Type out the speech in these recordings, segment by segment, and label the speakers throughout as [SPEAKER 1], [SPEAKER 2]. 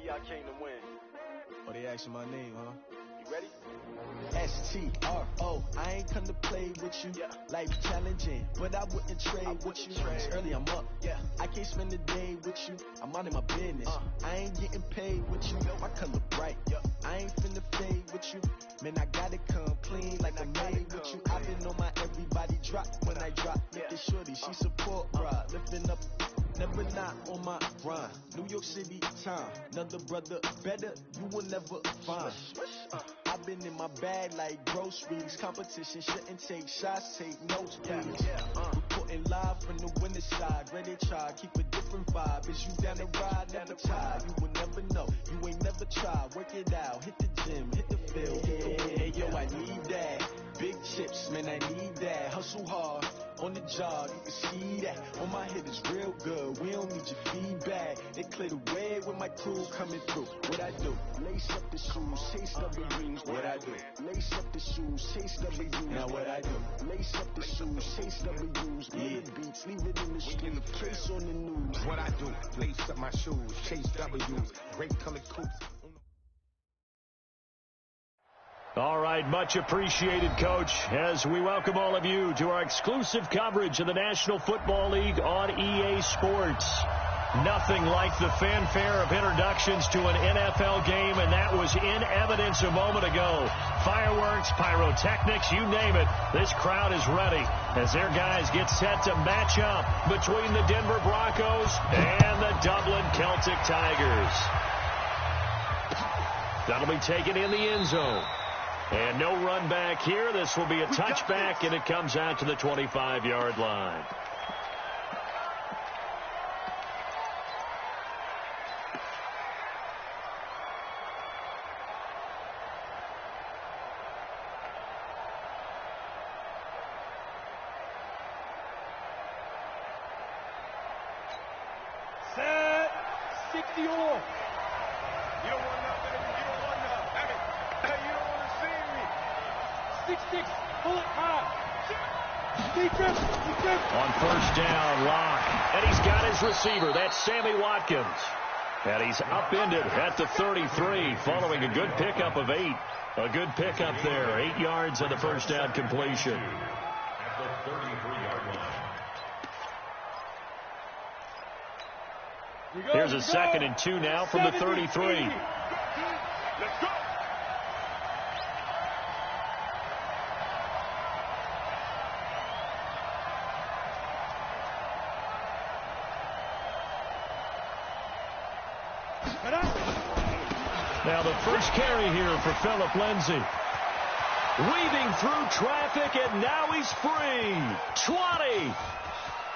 [SPEAKER 1] y'all came to win.
[SPEAKER 2] Oh, they asking my name, huh?
[SPEAKER 1] You ready?
[SPEAKER 2] S-T-R-O, I ain't come to play with you.
[SPEAKER 1] Yeah.
[SPEAKER 2] Life challenging, but I wouldn't trade with you. It's early, I'm up.
[SPEAKER 1] Yeah.
[SPEAKER 2] I can't spend the day with you. I'm minding my business. I ain't getting paid with you. My color bright.
[SPEAKER 1] Yeah.
[SPEAKER 2] I ain't finna fade with you. Man, I gotta come clean like I made with you. I've been on my everybody drop when I drop. Look at shorty, she support, bruh. Lifting up. Never not on my grind. New York City time. Another brother better, you will never find. I've been in my bag like groceries. Competition shouldn't take shots, take notes, please. Reporting live from the winter side. Ready to try, keep a different vibe. Is you down the ride, never tired. You will never know, you ain't never tried. Work it out, hit the gym, hit the field. Hey, yo, I need that. Big chips, man, I need that. Hustle hard. On the job, you can see that. On my head is real good. We don't need your feedback. They clear the way with my crew coming through. What I do? Lace up the shoes, chase W's. What I do? Lace up the shoes, chase W's. Now what I do? Lace up the shoes, chase W's. Yeah. Beats, leave it in the street. Case on the news.
[SPEAKER 3] What I do? Lace up my shoes, chase W's. Great colored coupes.
[SPEAKER 4] All right, much appreciated, Coach, as we welcome all of you to our exclusive coverage of the National Football League on EA Sports. Nothing like the fanfare of introductions to an NFL game, and that was in evidence a moment ago. Fireworks, pyrotechnics, you name it. This crowd is ready as their guys get set to match up between the Denver Broncos and the Dublin Celtic Tigers. That'll be taken in the end zone. And no run back here. This will be a touchback, and it comes out to the 25-yard line.
[SPEAKER 5] Set. 60 off.
[SPEAKER 1] You don't want nothing. You don't want nothing. Hey, you don't want to see me.
[SPEAKER 5] 6-6. Pull it high. Defense.
[SPEAKER 4] On first down, Locke. And he's got his receiver. That's Sammy Watkins. And he's upended at the 33 following a good pickup of 8. A good pickup there. 8 yards on the first down completion. At the 33-yard line. Here's a 2nd and 2 now from the 33.
[SPEAKER 1] Let's go.
[SPEAKER 4] Now the first carry here for Philip Lindsay. Weaving through traffic, and now he's free. 20.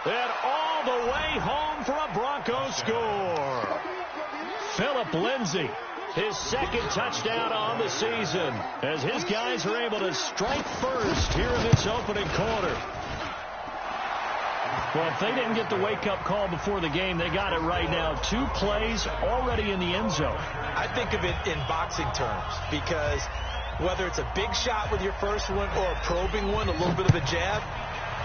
[SPEAKER 4] And all the way home for a Broncos score. Philip Lindsay, his 2nd touchdown on the season, as his guys are able to strike first here in this opening quarter. Well, if they didn't get the wake-up call before the game, they got it right now. 2 plays already in the end zone.
[SPEAKER 6] I think of it in boxing terms, because whether it's a big shot with your first one or a probing one, a little bit of a jab,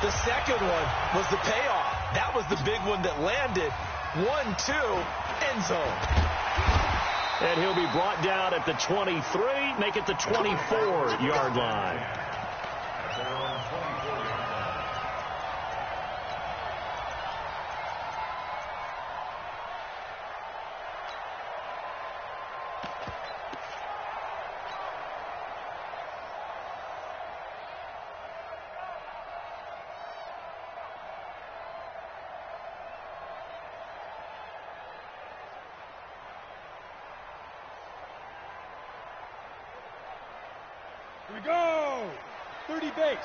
[SPEAKER 6] the second one was the payoff. That was the big one that landed. 1-2, end zone.
[SPEAKER 4] And he'll be brought down at the 23, make it the 24-yard line.
[SPEAKER 5] Here we go. 30 base.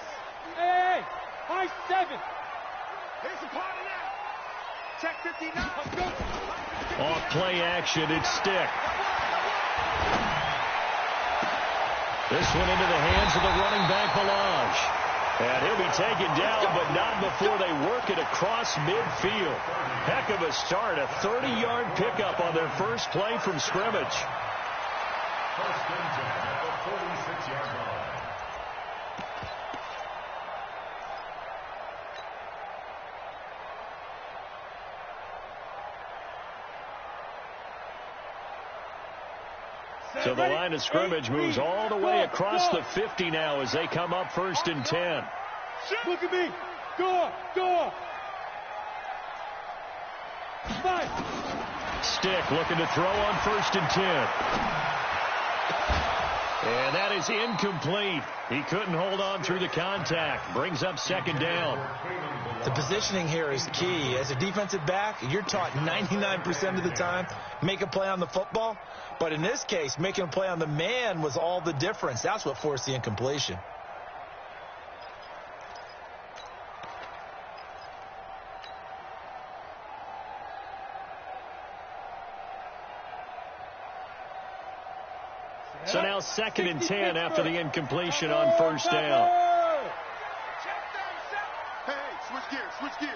[SPEAKER 5] Hey, high 7.
[SPEAKER 1] Here's a part of that. Check 59.
[SPEAKER 5] Let's go.
[SPEAKER 4] Off play action, it's Stick. This one into the hands of the running back, Balaj. And he'll be taken down, but not before they work it across midfield. Heck of a start, a 30-yard pickup on their first play from scrimmage. First and 10 at the 46-yard line. So the line of scrimmage moves all the way across the 50 now as they come up 1st and 10.
[SPEAKER 5] Look at me. Go on. 5.
[SPEAKER 4] Stick looking to throw on 1st and 10. And that is incomplete. He couldn't hold on through the contact. Brings up 2nd down.
[SPEAKER 6] The positioning here is key. As a defensive back, you're taught 99% of the time, make a play on the football. But in this case, making a play on the man was all the difference. That's what forced the incompletion.
[SPEAKER 4] So now 2nd and 10 after the incompletion on 1st down.
[SPEAKER 1] Hey, switch gears.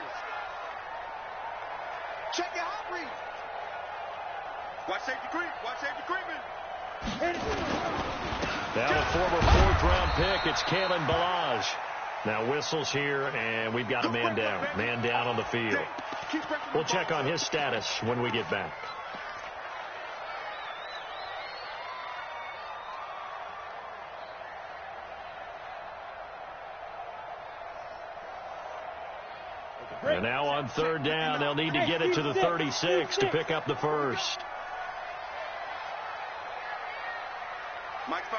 [SPEAKER 1] Check your hot read. Watch safety creeping.
[SPEAKER 4] Now a former 4th-round pick, it's Kalen Balaj. Now whistles here, and we've got a man down. Man down on the field. We'll check on his status when we get back. And now on 3rd down, they'll need to get it to the 36 to pick up the first.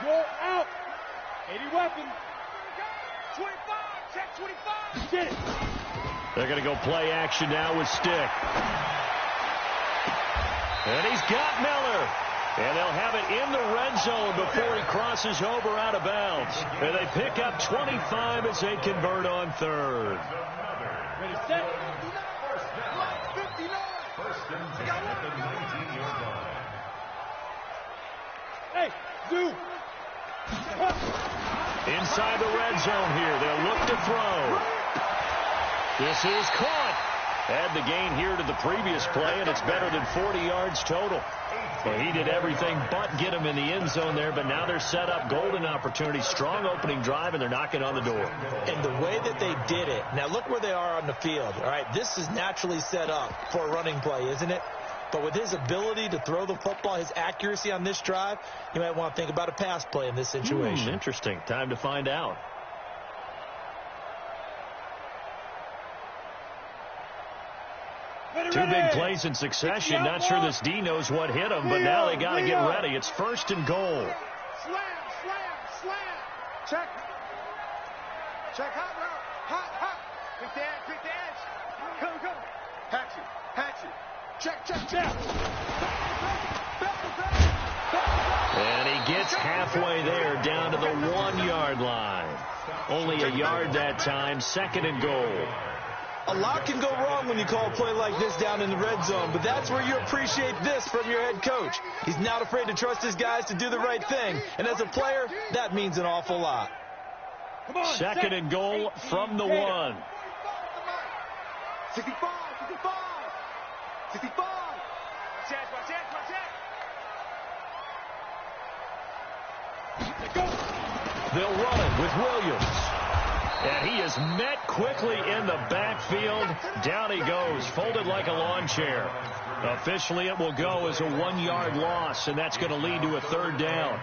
[SPEAKER 5] Go out. 80 weapons.
[SPEAKER 1] 25. Check 25.
[SPEAKER 5] Get it.
[SPEAKER 4] They're going to go play action now with Stick. And he's got Miller. And they'll have it in the red zone before he crosses over out of bounds. And they pick up 25 as they convert on 3rd.
[SPEAKER 5] Ready, set.
[SPEAKER 1] 59.
[SPEAKER 5] Hey, Zoo.
[SPEAKER 4] Inside the red zone here. They'll look to throw. This is caught. Add the gain here to the previous play, and it's better than 40 yards total. Well, he did everything but get him in the end zone there, but now they're set up. Golden opportunity, strong opening drive, and they're knocking on the door.
[SPEAKER 6] And the way that they did it, now look where they are on the field. All right, this is naturally set up for a running play, isn't it? But with his ability to throw the football, his accuracy on this drive, you might want to think about a pass play in this situation.
[SPEAKER 4] Interesting. Time to find out. Two big plays in succession. Not sure this D knows what hit him, but now they got to get ready. It's 1st and goal.
[SPEAKER 1] Slam. Check hot route. Hot. Quick the edge. Go. Hatch it. Check.
[SPEAKER 4] And he gets halfway there, down to the 1-yard line. Only a yard that time. 2nd and goal.
[SPEAKER 6] A lot can go wrong when you call a play like this down in the red zone, but that's where you appreciate this from your head coach. He's not afraid to trust his guys to do the right thing, and as a player, that means an awful lot.
[SPEAKER 4] 2nd and goal from the 1.
[SPEAKER 1] 65. Watch it.
[SPEAKER 4] They'll run it with Williams. And he is met quickly in the backfield. Down he goes, folded like a lawn chair. Officially, it will go as a 1-yard loss, and that's going to lead to a 3rd down.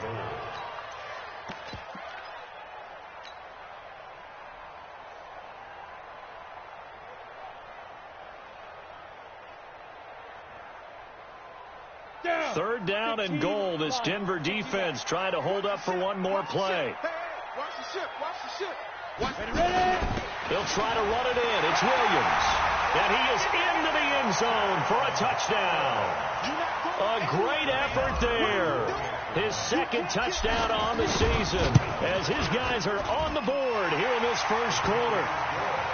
[SPEAKER 4] Third down and goal. This Denver defense trying to hold up for one more play.
[SPEAKER 1] Watch the ship.
[SPEAKER 4] They'll try to run it in. It's Williams. And he is into the end zone for a touchdown. A great effort there. His 2nd touchdown on the season as his guys are on the board here in this first quarter.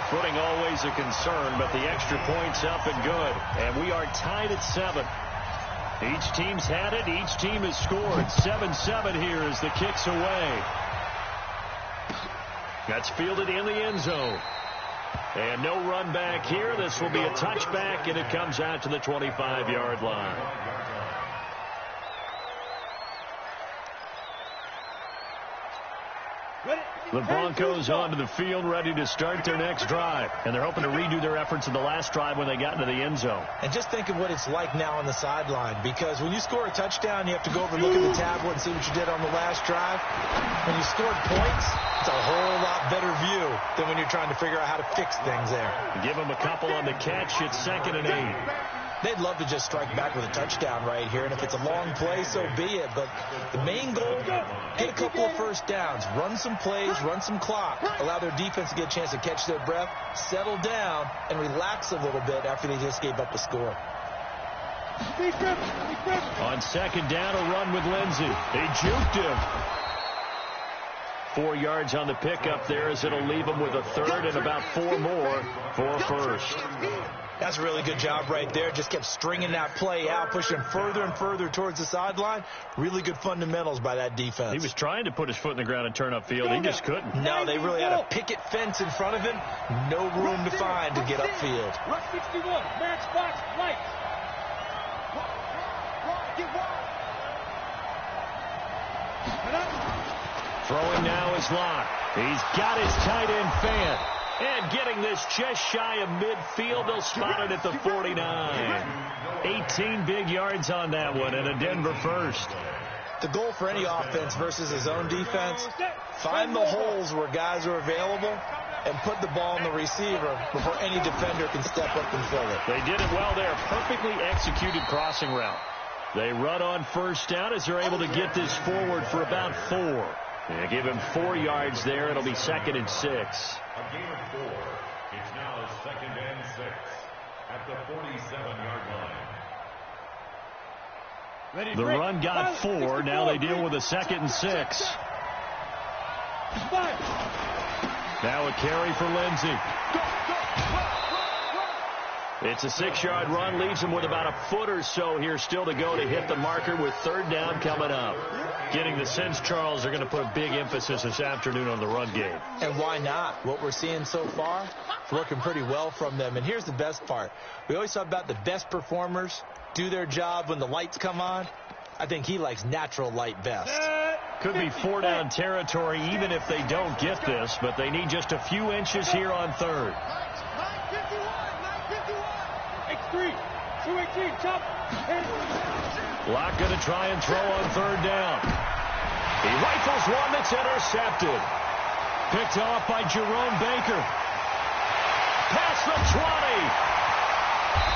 [SPEAKER 4] Footing always a concern, but the extra point's up and good. And we are tied at 7. Each team's had it. Each team has scored. 7-7 here as the kick's away. That's fielded in the end zone. And no run back here. This will be a touchback, and it comes out to the 25-yard line.
[SPEAKER 5] Ready?
[SPEAKER 4] The Broncos onto the field, ready to start their next drive. And they're hoping to redo their efforts in the last drive when they got into the end zone.
[SPEAKER 6] And just think of what it's like now on the sideline, because when you score a touchdown, you have to go over and look at the tablet and see what you did on the last drive. When you scored points, it's a whole lot better view than when you're trying to figure out how to fix things there.
[SPEAKER 4] Give them a couple on the catch. It's 2nd and 8.
[SPEAKER 6] They'd love to just strike back with a touchdown right here, and if it's a long play, so be it. But the main goal, get a couple of first downs, run some plays, run some clock, allow their defense to get a chance to catch their breath, settle down, and relax a little bit after they just gave up the score.
[SPEAKER 4] On 2nd down, a run with Lindsey. They juked him. 4 yards on the pickup there, as it'll leave them with a 3rd and about 4 more for 1st.
[SPEAKER 6] That's a really good job right there. Just kept stringing that play out, pushing further and further towards the sideline. Really good fundamentals by that defense.
[SPEAKER 4] He was trying to put his foot in the ground and turn upfield. He just couldn't.
[SPEAKER 6] No, they really had a picket fence in front of him. No room to find to get upfield.
[SPEAKER 5] Rush 61, matchbox, lights.
[SPEAKER 4] Throwing now is Locke. He's got his tight end Fant. And getting this just shy of midfield, they'll spot it at the 49. 18 big yards on that one, and a Denver first.
[SPEAKER 6] The goal for any offense versus his own defense, find the holes where guys are available and put the ball in the receiver before any defender can step up and fill it.
[SPEAKER 4] They did it well there. Perfectly executed crossing route. They run on 1st down as they're able to get this forward for about 4. They give him 4 yards there. It'll be 2nd and 6.
[SPEAKER 1] A gain of 4. It's now 2nd and 6 at the 47-yard line.
[SPEAKER 4] The run got 4. Now they deal with a 2nd and 6. Now a carry for Lindsey. It's a 6-yard run, leaves him with about a foot or so here still to go to hit the marker with 3rd down coming up. Getting the sense, Charles, they're going to put a big emphasis this afternoon on the run game.
[SPEAKER 6] And why not? What we're seeing so far, it's working pretty well from them. And here's the best part. We always talk about the best performers do their job when the lights come on. I think he likes natural light best.
[SPEAKER 4] Could be 4-down territory even if they don't get this, but they need just a few inches here on 3rd. Locke going to try and throw on 3rd down. He rifles one that's intercepted. Picked off by Jerome Baker. Past the 20.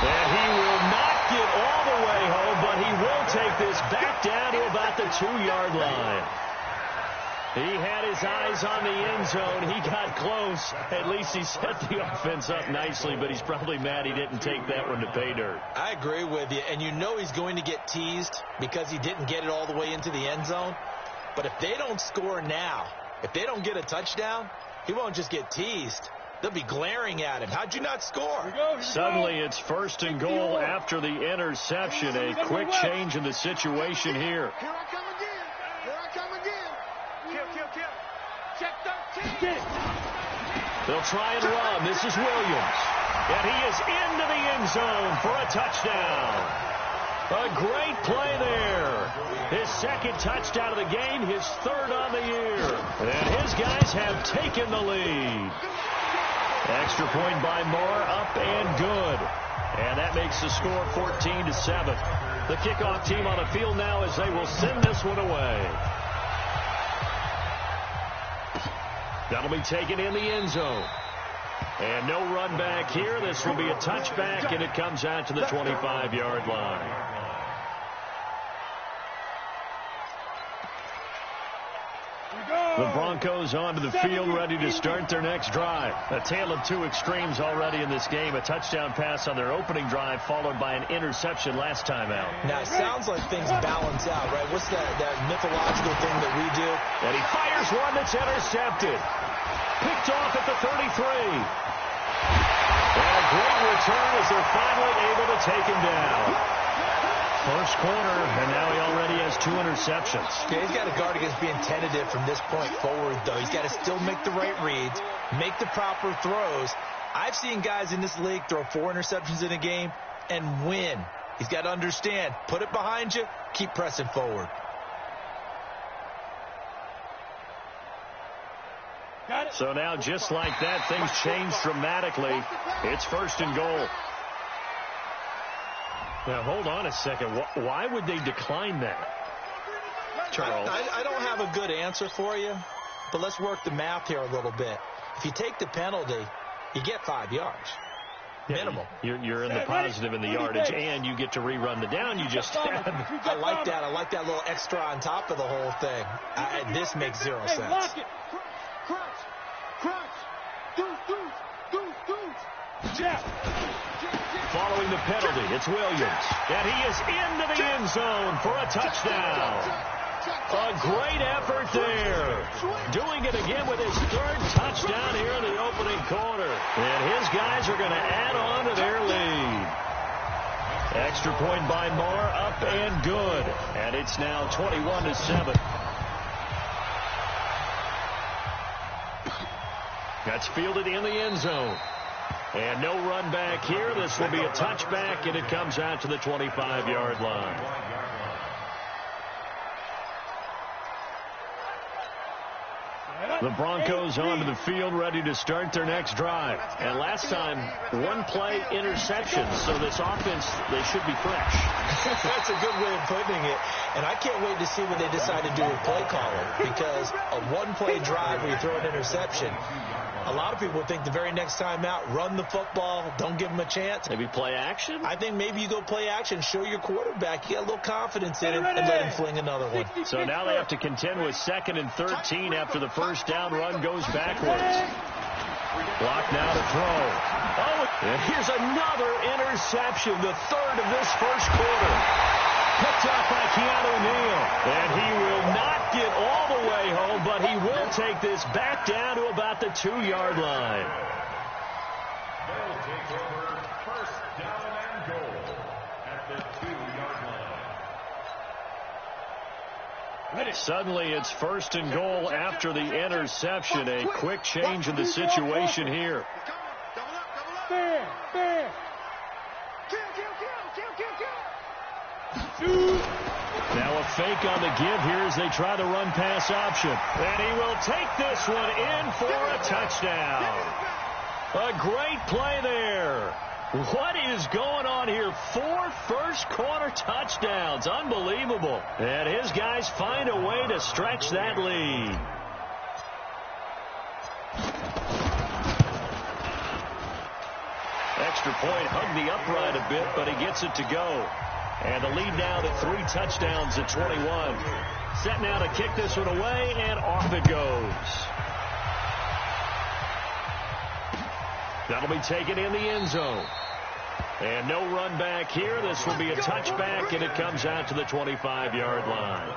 [SPEAKER 4] And he will not get all the way home, but he will take this back down to about the 2-yard line. He had his eyes on the end zone. He got close. At least he set the offense up nicely, but he's probably mad he didn't take that one to pay dirt.
[SPEAKER 6] I agree with you, and you know he's going to get teased because he didn't get it all the way into the end zone. But if they don't score now, if they don't get a touchdown, he won't just get teased. They'll be glaring at him. How'd you not score?
[SPEAKER 4] Suddenly it's 1st and goal after the interception. A quick change in the situation here.
[SPEAKER 2] Here I come again. Here I come again. Kill. Check 13.
[SPEAKER 4] They'll try and run. This is Williams. And he is into the end zone for a touchdown. A great play there. His 2nd touchdown of the game, his 3rd on the year. And his guys have taken the lead. Extra point by Moore, up and good. And that makes the score 14-7. The kickoff team on the field now as they will send this one away. That'll be taken in the end zone. And no run back here. This will be a touchback, and it comes out to the 25-yard line. The Broncos onto the field, ready to start their next drive. A tale of 2 extremes already in this game. A touchdown pass on their opening drive, followed by an interception last time out.
[SPEAKER 6] Now, it sounds like things balance out, right? What's that mythological thing that we do?
[SPEAKER 4] And he fires one that's intercepted. Picked off at the 33. And a great return as they're finally able to take him down. First quarter, and now he already has 2 interceptions.
[SPEAKER 6] Yeah, he's got to guard against being tentative from this point forward, though. He's got to still make the right reads, make the proper throws. I've seen guys in this league throw 4 interceptions in a game and win. He's got to understand, put it behind you, keep pressing forward.
[SPEAKER 4] So now, just like that, things change dramatically. It's 1st and goal. Now, hold on a second. Why would they decline that, Charles?
[SPEAKER 6] I don't have a good answer for you, but let's work the math here a little bit. If you take the penalty, you get 5 yards. Minimum.
[SPEAKER 4] You're in the positive in the yardage, and you get to rerun the down you just had.
[SPEAKER 6] I like that. I like that little extra on top of the whole thing. This makes zero sense.
[SPEAKER 5] Lock it. Crunch. Deuce. Jab.
[SPEAKER 4] Following the penalty, it's Williams. And he is into the end zone for a touchdown. A great effort there. Doing it again with his 3rd touchdown here in the opening quarter. And his guys are going to add on to their lead. Extra point by Moore, up and good. And it's now 21-7. That's fielded in the end zone. And no run back here. This will be a touchback, and it comes out to the 25-yard line. The Broncos onto the field, ready to start their next drive. And last time, 1-play interception. So this offense, they should be fresh.
[SPEAKER 6] That's a good way of putting it. And I can't wait to see what they decide to do with play calling. Because a 1-play drive where you throw an interception, a lot of people think the very next time out, run the football, don't give them a chance.
[SPEAKER 4] Maybe play action?
[SPEAKER 6] I think maybe you go play action, show your quarterback you got a little confidence in him, and let him fling another one.
[SPEAKER 4] So now they have to contend with 2nd and 13 after the first down run goes backwards. Block now to throw. Oh, and here's another interception, the 3rd of this first quarter. Picked up by Keanu Neal. And he will not get all the way home, but he will take this back down to about the 2-yard line.
[SPEAKER 1] They'll take over 1st down and goal at the 2-yard line.
[SPEAKER 4] Suddenly it's 1st and goal after the interception. A quick change in the situation here.
[SPEAKER 5] Fair.
[SPEAKER 4] Now a fake on the give here as they try the run-pass option. And he will take this one in for a touchdown. A great play there. What is going on here? 4 first-quarter touchdowns. Unbelievable. And his guys find a way to stretch that lead. Extra point, hugged the upright a bit, but he gets it to go. And the lead now to 3 touchdowns at 21. Set now to kick this one away, and off it goes. That'll be taken in the end zone. And no run back here. This will be a touchback, and it comes out to the 25-yard line.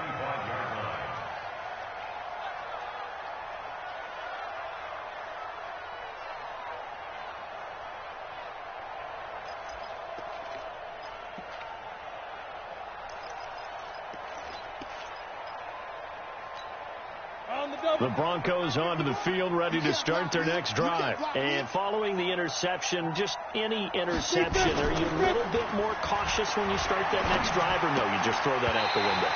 [SPEAKER 4] The Broncos onto the field, ready to start their next drive. And following the interception, just any interception, are you a little bit more cautious when you start that next drive, or no, you just throw that out the window?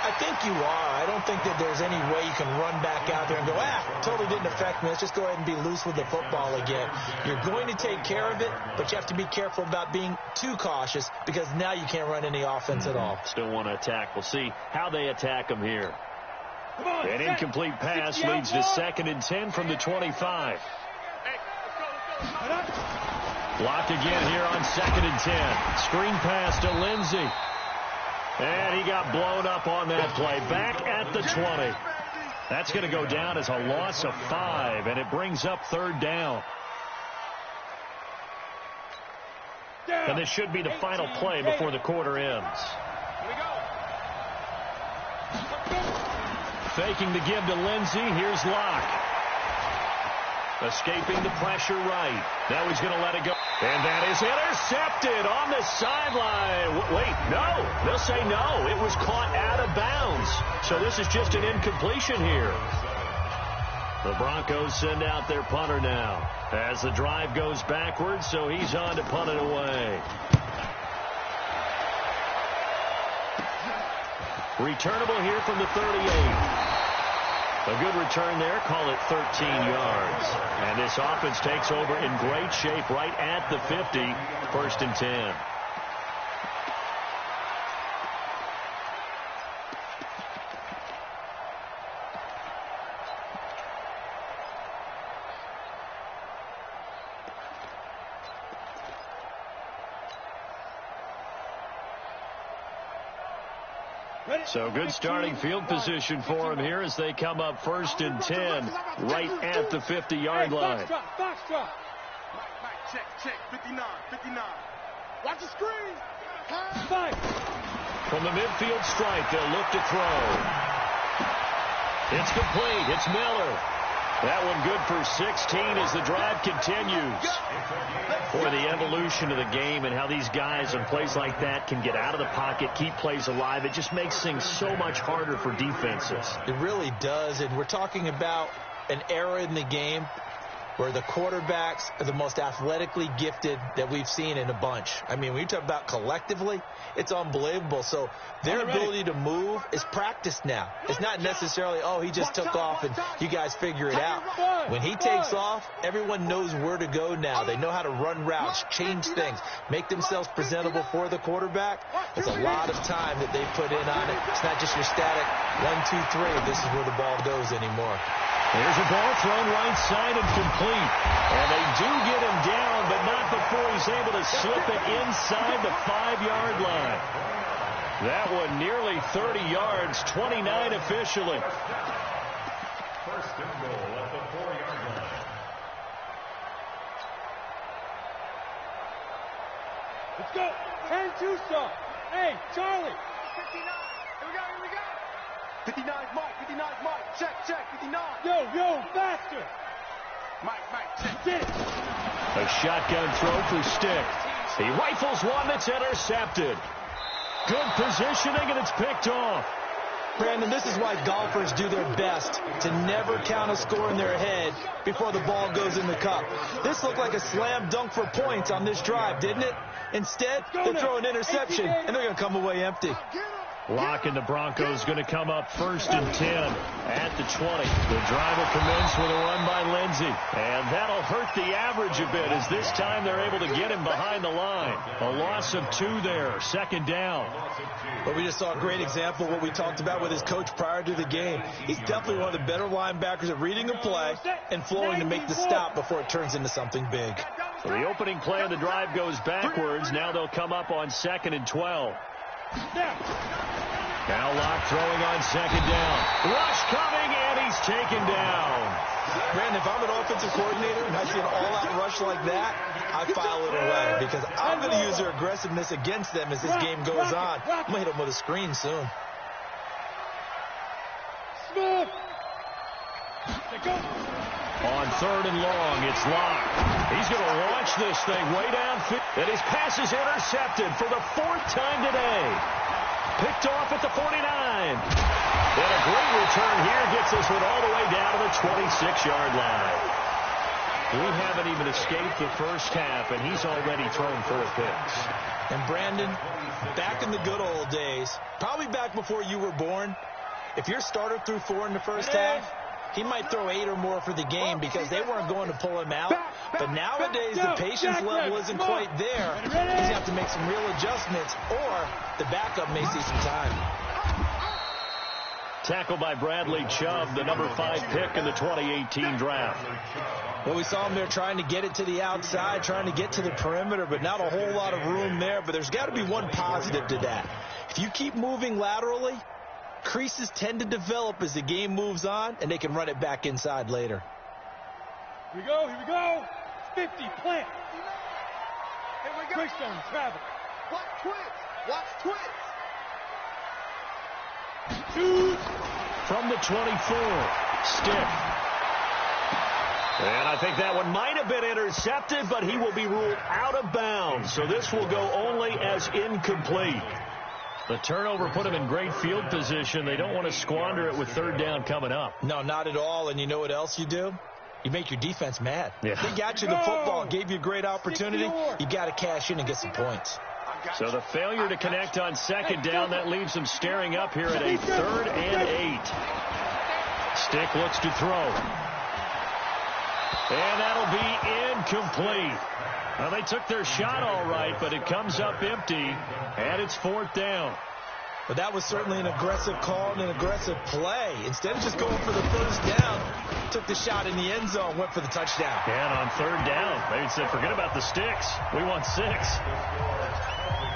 [SPEAKER 6] I think you are. I don't think that there's any way you can run back out there and go, totally didn't affect me. Let's just go ahead and be loose with the football again. You're going to take care of it, but you have to be careful about being too cautious because now you can't run any offense at all.
[SPEAKER 4] Still want to attack. We'll see how they attack them here. An incomplete pass leads to 2nd and 10 from the 25. Blocked again here on 2nd and 10. Screen pass to Lindsey. And he got blown up on that play. Back at the 20. That's going to go down as a loss of 5, and it brings up 3rd down. And this should be the final play before the quarter ends. Faking the give to Lindsey. Here's Locke. Escaping the pressure right. Now he's going to let it go. And that is intercepted on the sideline. Wait, no. They'll say no. It was caught out of bounds. So this is just an incompletion here. The Broncos send out their punter now as the drive goes backwards, so he's on to punt it away. Returnable here from the 38. A good return there. Call it 13 yards. And this offense takes over in great shape right at the 50. 1st and 10. So good starting field position for him here as they come up 1st and 10 right at the 50-yard line.
[SPEAKER 5] Box drop. Mike, check. 59. Watch the screen. Fight.
[SPEAKER 4] From the midfield stripe, they'll look to throw. It's complete. It's Miller. That one good for 16 as the drive continues. For the evolution of the game and how these guys in plays like that can get out of the pocket, keep plays alive, it just makes things so much harder for defenses.
[SPEAKER 6] It really does, and we're talking about an era in the game where the quarterbacks are the most athletically gifted that we've seen in a bunch. I mean, when you talk about collectively, it's unbelievable. So their ability to move is practiced now. It's not necessarily, oh, he just took off and you guys figure it out. When he takes off, everyone knows where to go now. They know how to run routes, change things, make themselves presentable for the quarterback. It's a lot of time that they put in on it. It's not just your static 1, 2, 3. This is where the ball goes anymore.
[SPEAKER 4] There's a ball thrown right side and complete. And they do get him down, but not before he's able to slip it inside the 5-yard line. That one nearly 30 yards, 29 officially.
[SPEAKER 1] 1st and goal at the 4-yard line.
[SPEAKER 5] Let's go. 10-2 stop. Hey, Charlie.
[SPEAKER 7] 59. Here we go. 59's Mike. Check. 59.
[SPEAKER 5] Yo, faster.
[SPEAKER 7] Mike,
[SPEAKER 5] check.
[SPEAKER 4] A shotgun throw for Stick. He rifles one that's intercepted. Good positioning, and it's picked off.
[SPEAKER 6] Brandon, this is why golfers do their best to never count a score in their head before the ball goes in the cup. This looked like a slam dunk for points on this drive, didn't it? Instead, they throw an interception, and they're going to come away empty.
[SPEAKER 4] Lock and the Broncos going to come up 1st and 10 at the 20. The drive will commence with a run by Lindsey. And that'll hurt the average a bit as this time they're able to get him behind the line. A loss of 2 there, 2nd down.
[SPEAKER 6] But we just saw a great example of what we talked about with his coach prior to the game. He's definitely one of the better linebackers at reading a play and flowing to make the stop before it turns into something big.
[SPEAKER 4] So the opening play of the drive goes backwards. Now they'll come up on 2nd and 12. Now Locke throwing on 2nd down. Rush coming, and he's taken down.
[SPEAKER 6] Brandon, if I'm an offensive coordinator and I see an all-out rush like that, I file it away because I'm going to use their aggressiveness against them as this game goes on. I'm going to hit them with a screen soon.
[SPEAKER 5] Smith.
[SPEAKER 4] On 3rd and long, it's Locke. He's going to launch this thing way downfield. And his pass is intercepted for the 4th time today. Picked off at the 49. And a great return here gets this one all the way down to the 26-yard line. We haven't even escaped the first half, and he's already thrown 4 picks.
[SPEAKER 6] And Brandon, back in the good old days, probably back before you were born, if your starter threw 4 in the first half, he might throw 8 or more for the game because they weren't going to pull him out. But nowadays, the patience level isn't quite there. He's going to have to make some real adjustments, or the backup may see some time.
[SPEAKER 4] Tackled by Bradley Chubb, the number 5 pick in the 2018 draft.
[SPEAKER 6] Well, we saw him there trying to get it to the outside, trying to get to the perimeter, but not a whole lot of room there. But there's got to be one positive to that. If you keep moving laterally, creases tend to develop as the game moves on, and they can run it back inside later.
[SPEAKER 5] Here we go. 50, plant.
[SPEAKER 7] Here we go.
[SPEAKER 5] Quick zone, travel.
[SPEAKER 7] Watch twins.
[SPEAKER 5] 2.
[SPEAKER 4] From the 24, Stick. And I think that one might have been intercepted, but he will be ruled out of bounds. So this will go only as incomplete. The turnover put him in great field position. They don't want to squander it with 3rd down coming up.
[SPEAKER 6] No, not at all. And you know what else you do? You make your defense mad.
[SPEAKER 4] Yeah.
[SPEAKER 6] They got you the football, gave you a great opportunity. You got to cash in and get some points.
[SPEAKER 4] So the failure to connect on 2nd down, that leaves them staring up here at a 3rd and 8. Stick looks to throw. And that'll be incomplete. Well, they took their shot all right, but it comes up empty, and it's 4th down.
[SPEAKER 6] But that was certainly an aggressive call and an aggressive play. Instead of just going for the first down, took the shot in the end zone, went for the touchdown.
[SPEAKER 4] And on 3rd down, they said, forget about the sticks. We want 6.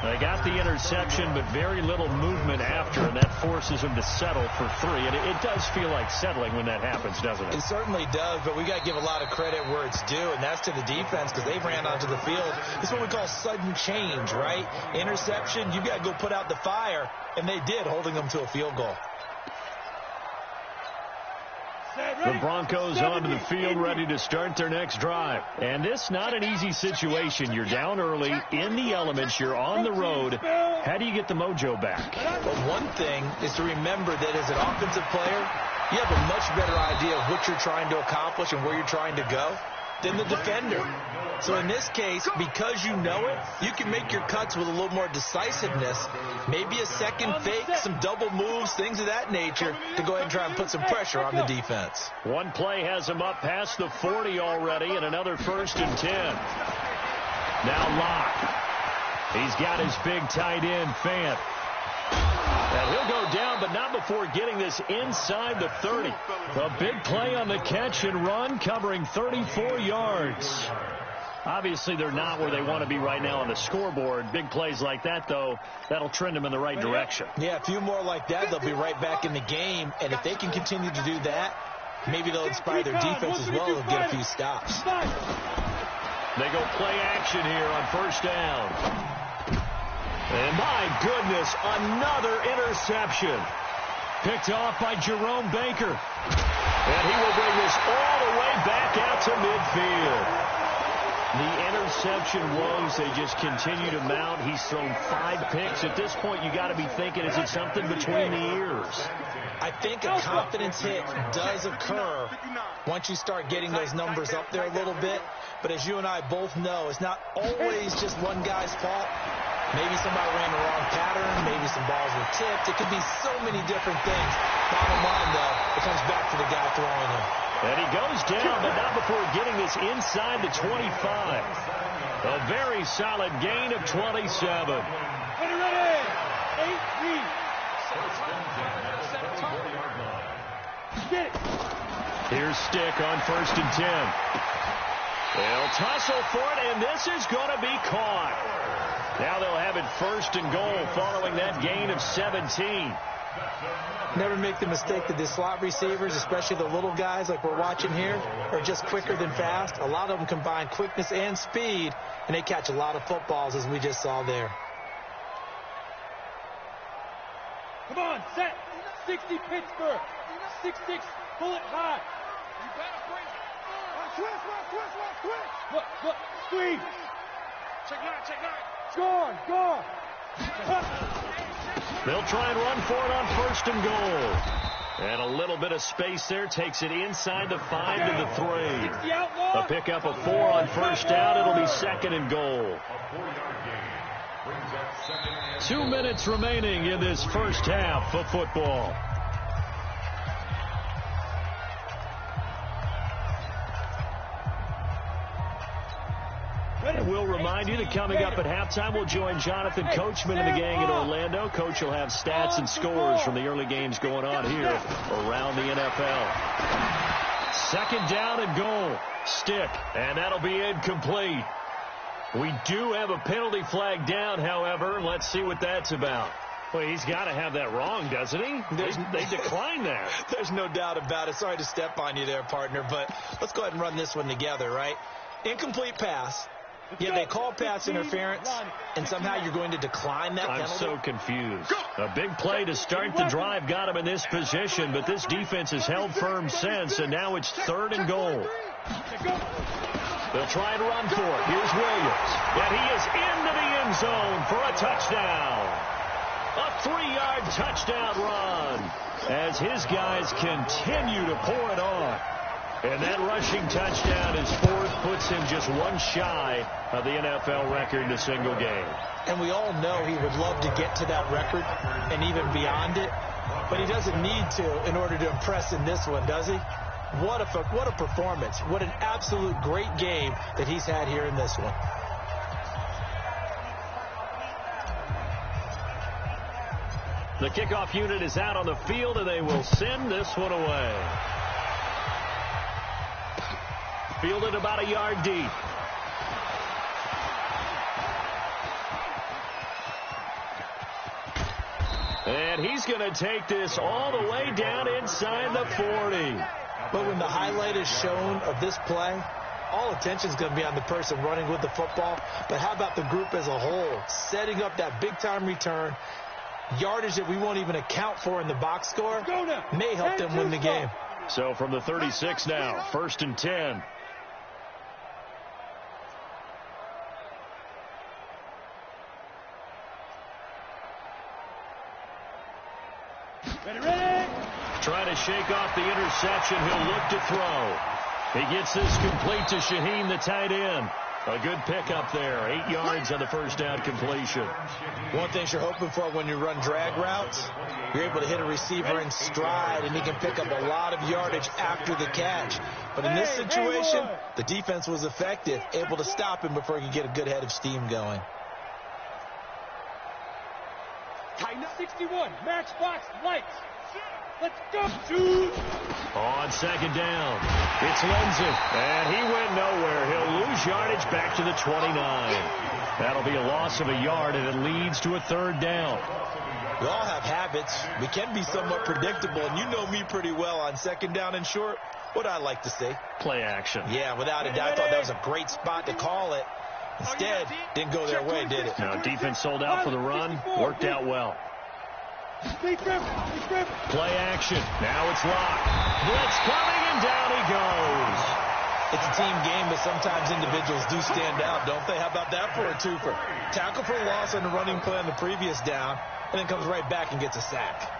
[SPEAKER 4] They got the interception, but very little movement after, and that forces them to settle for 3. And it does feel like settling when that happens, doesn't it?
[SPEAKER 6] It certainly does, but we got to give a lot of credit where it's due, and that's to the defense because they ran onto the field. It's what we call sudden change, right? Interception, you got to go put out the fire, and they did, holding them to a field goal.
[SPEAKER 4] The Broncos onto the field, ready to start their next drive. And this not an easy situation. You're down early, in the elements, you're on the road. How do you get the mojo back?
[SPEAKER 6] Well, one thing is to remember that as an offensive player, you have a much better idea of what you're trying to accomplish and where you're trying to go than the defender. So in this case, because you know it, you can make your cuts with a little more decisiveness, maybe a second fake, some double moves, things of that nature, to go ahead and try and put some pressure on the defense.
[SPEAKER 4] One play has him up past the 40 already, and another 1st and 10. Now Locke. He's got his big tight end, Fant. And he'll go down, but not before getting this inside the 30. A big play on the catch and run, covering 34 yards. Obviously, they're not where they want to be right now on the scoreboard. Big plays like that, though, that'll trend them in the right direction.
[SPEAKER 6] Yeah, a few more like that, they'll be right back in the game. And if they can continue to do that, maybe they'll inspire their defense as well and get a few stops.
[SPEAKER 4] They go play action here on 1st down. And my goodness, another interception. Picked off by Jerome Baker. And he will bring this all the way back out to midfield. The interception woes, they just continue to mount. He's thrown 5 picks. At this point, you got to be thinking, is it something between the ears?
[SPEAKER 6] I think a confidence hit does occur once you start getting those numbers up there a little bit. But as you and I both know, it's not always just one guy's fault. Maybe somebody ran the wrong pattern. Maybe some balls were tipped. It could be so many different things. Bottom line, though, it comes back to the guy throwing it.
[SPEAKER 4] And he goes down, but not before getting this inside the 25. A very solid gain of 27.
[SPEAKER 5] Ready. 8-3. Get it.
[SPEAKER 4] Here's Stick on 1st and 10. They'll tussle for it, and this is going to be caught. Now they'll have it 1st and goal following that gain of 17.
[SPEAKER 6] Never make the mistake that the slot receivers, especially the little guys like we're watching here, are just quicker than fast. A lot of them combine quickness and speed, and they catch a lot of footballs, as we just saw there.
[SPEAKER 5] Come on, set. 60 Pittsburgh. 6-6, pull it high. You better bring it. Twist. Look, squeeze. Check 9. Gone.
[SPEAKER 4] They'll try and run for it on 1st and goal. And a little bit of space there takes it inside the 5 to the 3. A pickup of 4 on 1st down. It'll be 2nd and goal. 2 minutes remaining in this first half of football. And we'll remind you that coming up at halftime, we'll join Jonathan Coachman and the gang in Orlando. Coach will have stats and scores from the early games going on here around the NFL. 2nd down and goal. Stick, and that'll be incomplete. We do have a penalty flag down, however. Let's see what that's about. Well, he's got to have that wrong, doesn't he? They declined that.
[SPEAKER 6] There's no doubt about it. Sorry to step on you there, partner, but let's go ahead and run this one together, right? Incomplete pass. Yeah, they call pass interference, and somehow you're going to decline that penalty?
[SPEAKER 4] I'm so confused. A big play to start the drive got him in this position, but this defense has held firm since, and now it's 3rd and goal. They'll try and run for it. Here's Williams, and he is into the end zone for a touchdown. A 3-yard touchdown run as his guys continue to pour it on. And that rushing touchdown is 4th, puts him just 1 shy of the NFL record in a single game.
[SPEAKER 6] And we all know he would love to get to that record and even beyond it. but he doesn't need to in order to impress in this one, does he? What a performance. What an absolute great game that he's had here in this one.
[SPEAKER 4] The kickoff unit is out on the field, and they will send this one away. Fielded about a yard deep. And he's going to take this all the way down inside the 40.
[SPEAKER 6] But when the highlight is shown of this play, all attention is going to be on the person running with the football. But how about the group as a whole? Setting up that big-time return, yardage that we won't even account for in the box score, may help them win the game.
[SPEAKER 4] So from the 36 now, 1st and 10. Trying to shake off the interception. He'll look to throw. He gets this complete to Shaheen, the tight end. A good pickup there. 8 yards on the first down completion.
[SPEAKER 6] One thing you're hoping for when you run drag routes, you're able to hit a receiver in stride, and he can pick up a lot of yardage after the catch. But in this situation, the defense was effective, able to stop him before he could get a good head of steam going.
[SPEAKER 5] 61, matchbox lights. Let's go.
[SPEAKER 4] On 2nd down, it's Lindsey, and he went nowhere. He'll lose yardage back to the 29. That'll be a loss of a yard, and it leads to a 3rd down.
[SPEAKER 6] We all have habits. We can be somewhat predictable, and you know me pretty well on 2nd down and short. What I like to say?
[SPEAKER 4] Play action.
[SPEAKER 6] Yeah, without a doubt. I thought that was a great spot to call it. Instead, didn't go their way, did it?
[SPEAKER 4] No, defense sold out for the run. Worked out well. Play action. Now it's locked. Blitz coming, and down he goes.
[SPEAKER 6] It's a team game, but sometimes individuals do stand out, don't they? How about that for a twofer? Tackle for loss on the running play on the previous down, and then comes right back and gets a sack.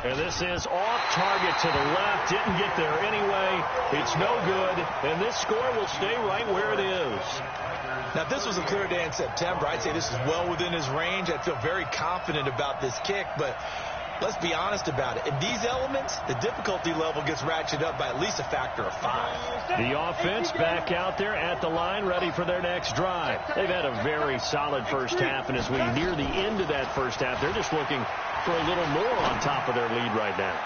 [SPEAKER 4] And this is off target to the left. Didn't get there anyway. It's no good. And this score will stay right where it is.
[SPEAKER 6] Now, if this was a clear day in September, I'd say this is well within his range. I'd feel very confident about this kick. But let's be honest about it. In these elements, the difficulty level gets ratcheted up by at least a factor of 5.
[SPEAKER 4] The offense back out there at the line, ready for their next drive. They've had a very solid first half. And as we near the end of that first half, they're just looking for a little more on top of their lead right now.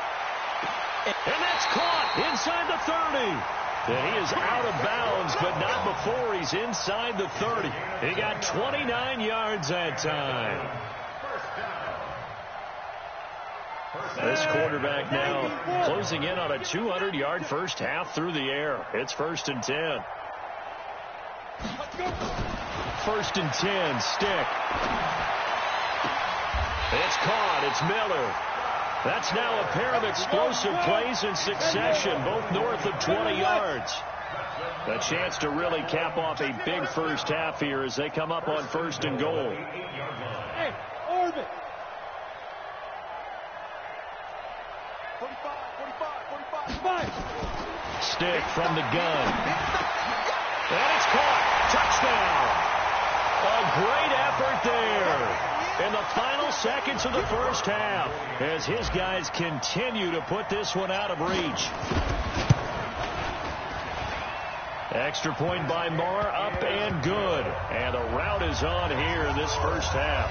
[SPEAKER 4] And that's caught inside the 30. And he is out of bounds, but not before he's inside the 30. He got 29 yards that time. This quarterback now closing in on a 200-yard first half through the air. It's 1st and 10. 1st and 10, stick. It's caught. It's Miller. That's now a pair of explosive plays in succession, both north of 20 yards. A chance to really cap off a big first half here as they come up on 1st and goal.
[SPEAKER 5] Hey, orbit. 45.
[SPEAKER 4] Stick from the gun. And it's caught. Touchdown. A great effort there in the final seconds of the first half as his guys continue to put this one out of reach. Extra point by Marr, up and good. And a rout is on here in this first half.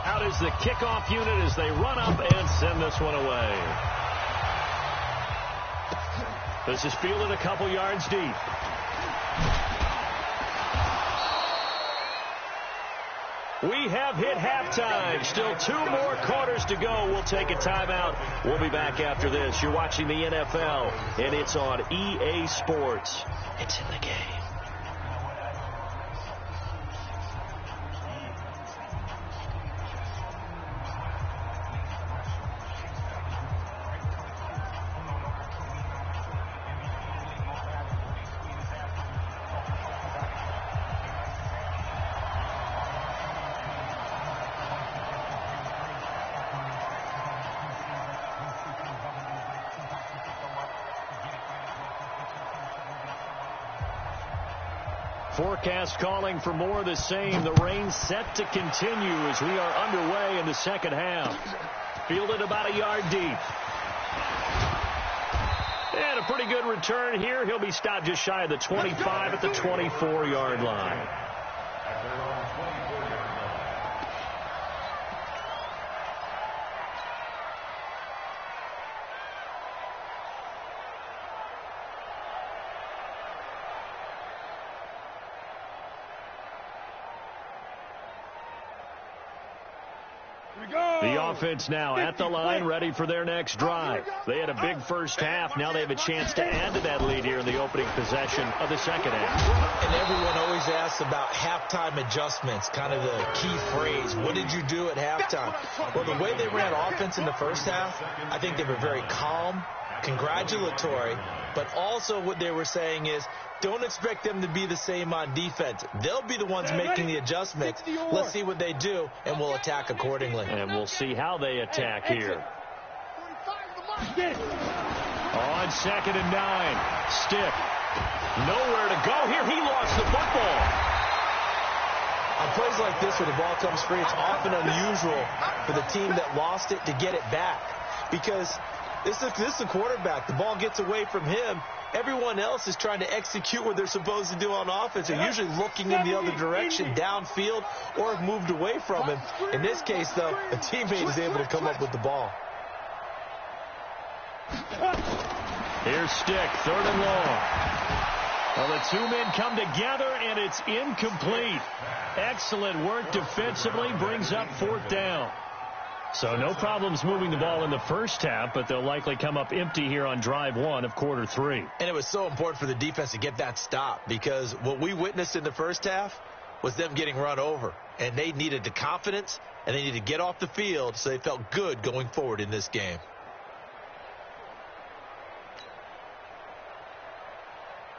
[SPEAKER 4] Out is the kickoff unit as they run up and send this one away. This is fielded a couple yards deep. We have hit halftime. Still 2 more quarters to go. We'll take a timeout. We'll be back after this. You're watching the NFL, and it's on EA Sports. It's in the game. forecast calling for more of the same. The rain set to continue as we are underway in the second half. Fielded about a yard deep. And a pretty good return here. He'll be stopped just shy of the 25 at the 24-yard line. The offense now at the line, ready for their next drive. They had a big first half. Now they have a chance to add to that lead here in the opening possession of the second half.
[SPEAKER 6] And everyone always asks about halftime adjustments, kind of the key phrase. What did you do at halftime? Well, the way they ran offense in the first half, I think they were very calm, congratulatory, but also what they were saying is, don't expect them to be the same on defense. They'll be the ones making the adjustments. Let's see what they do, and we'll attack accordingly.
[SPEAKER 4] And we'll see how they attack here. On 2nd and 9. Stick. Nowhere to go here. He lost the football.
[SPEAKER 6] On plays like this where the ball comes free, it's often unusual for the team that lost it to get it back. Because this is the quarterback. The ball gets away from him. Everyone else is trying to execute what they're supposed to do on offense. They're usually looking in the other direction, downfield, or have moved away from him. In this case, though, a teammate is able to come up with the ball.
[SPEAKER 4] Here's Stick, 3rd and long. Well, the two men come together, and it's incomplete. Excellent work defensively, brings up 4th down. So no problems moving the ball in the first half, but they'll likely come up empty here on drive 1 of quarter 3.
[SPEAKER 6] And it was so important for the defense to get that stop, because what we witnessed in the first half was them getting run over. And they needed the confidence, and they needed to get off the field so they felt good going forward in this game.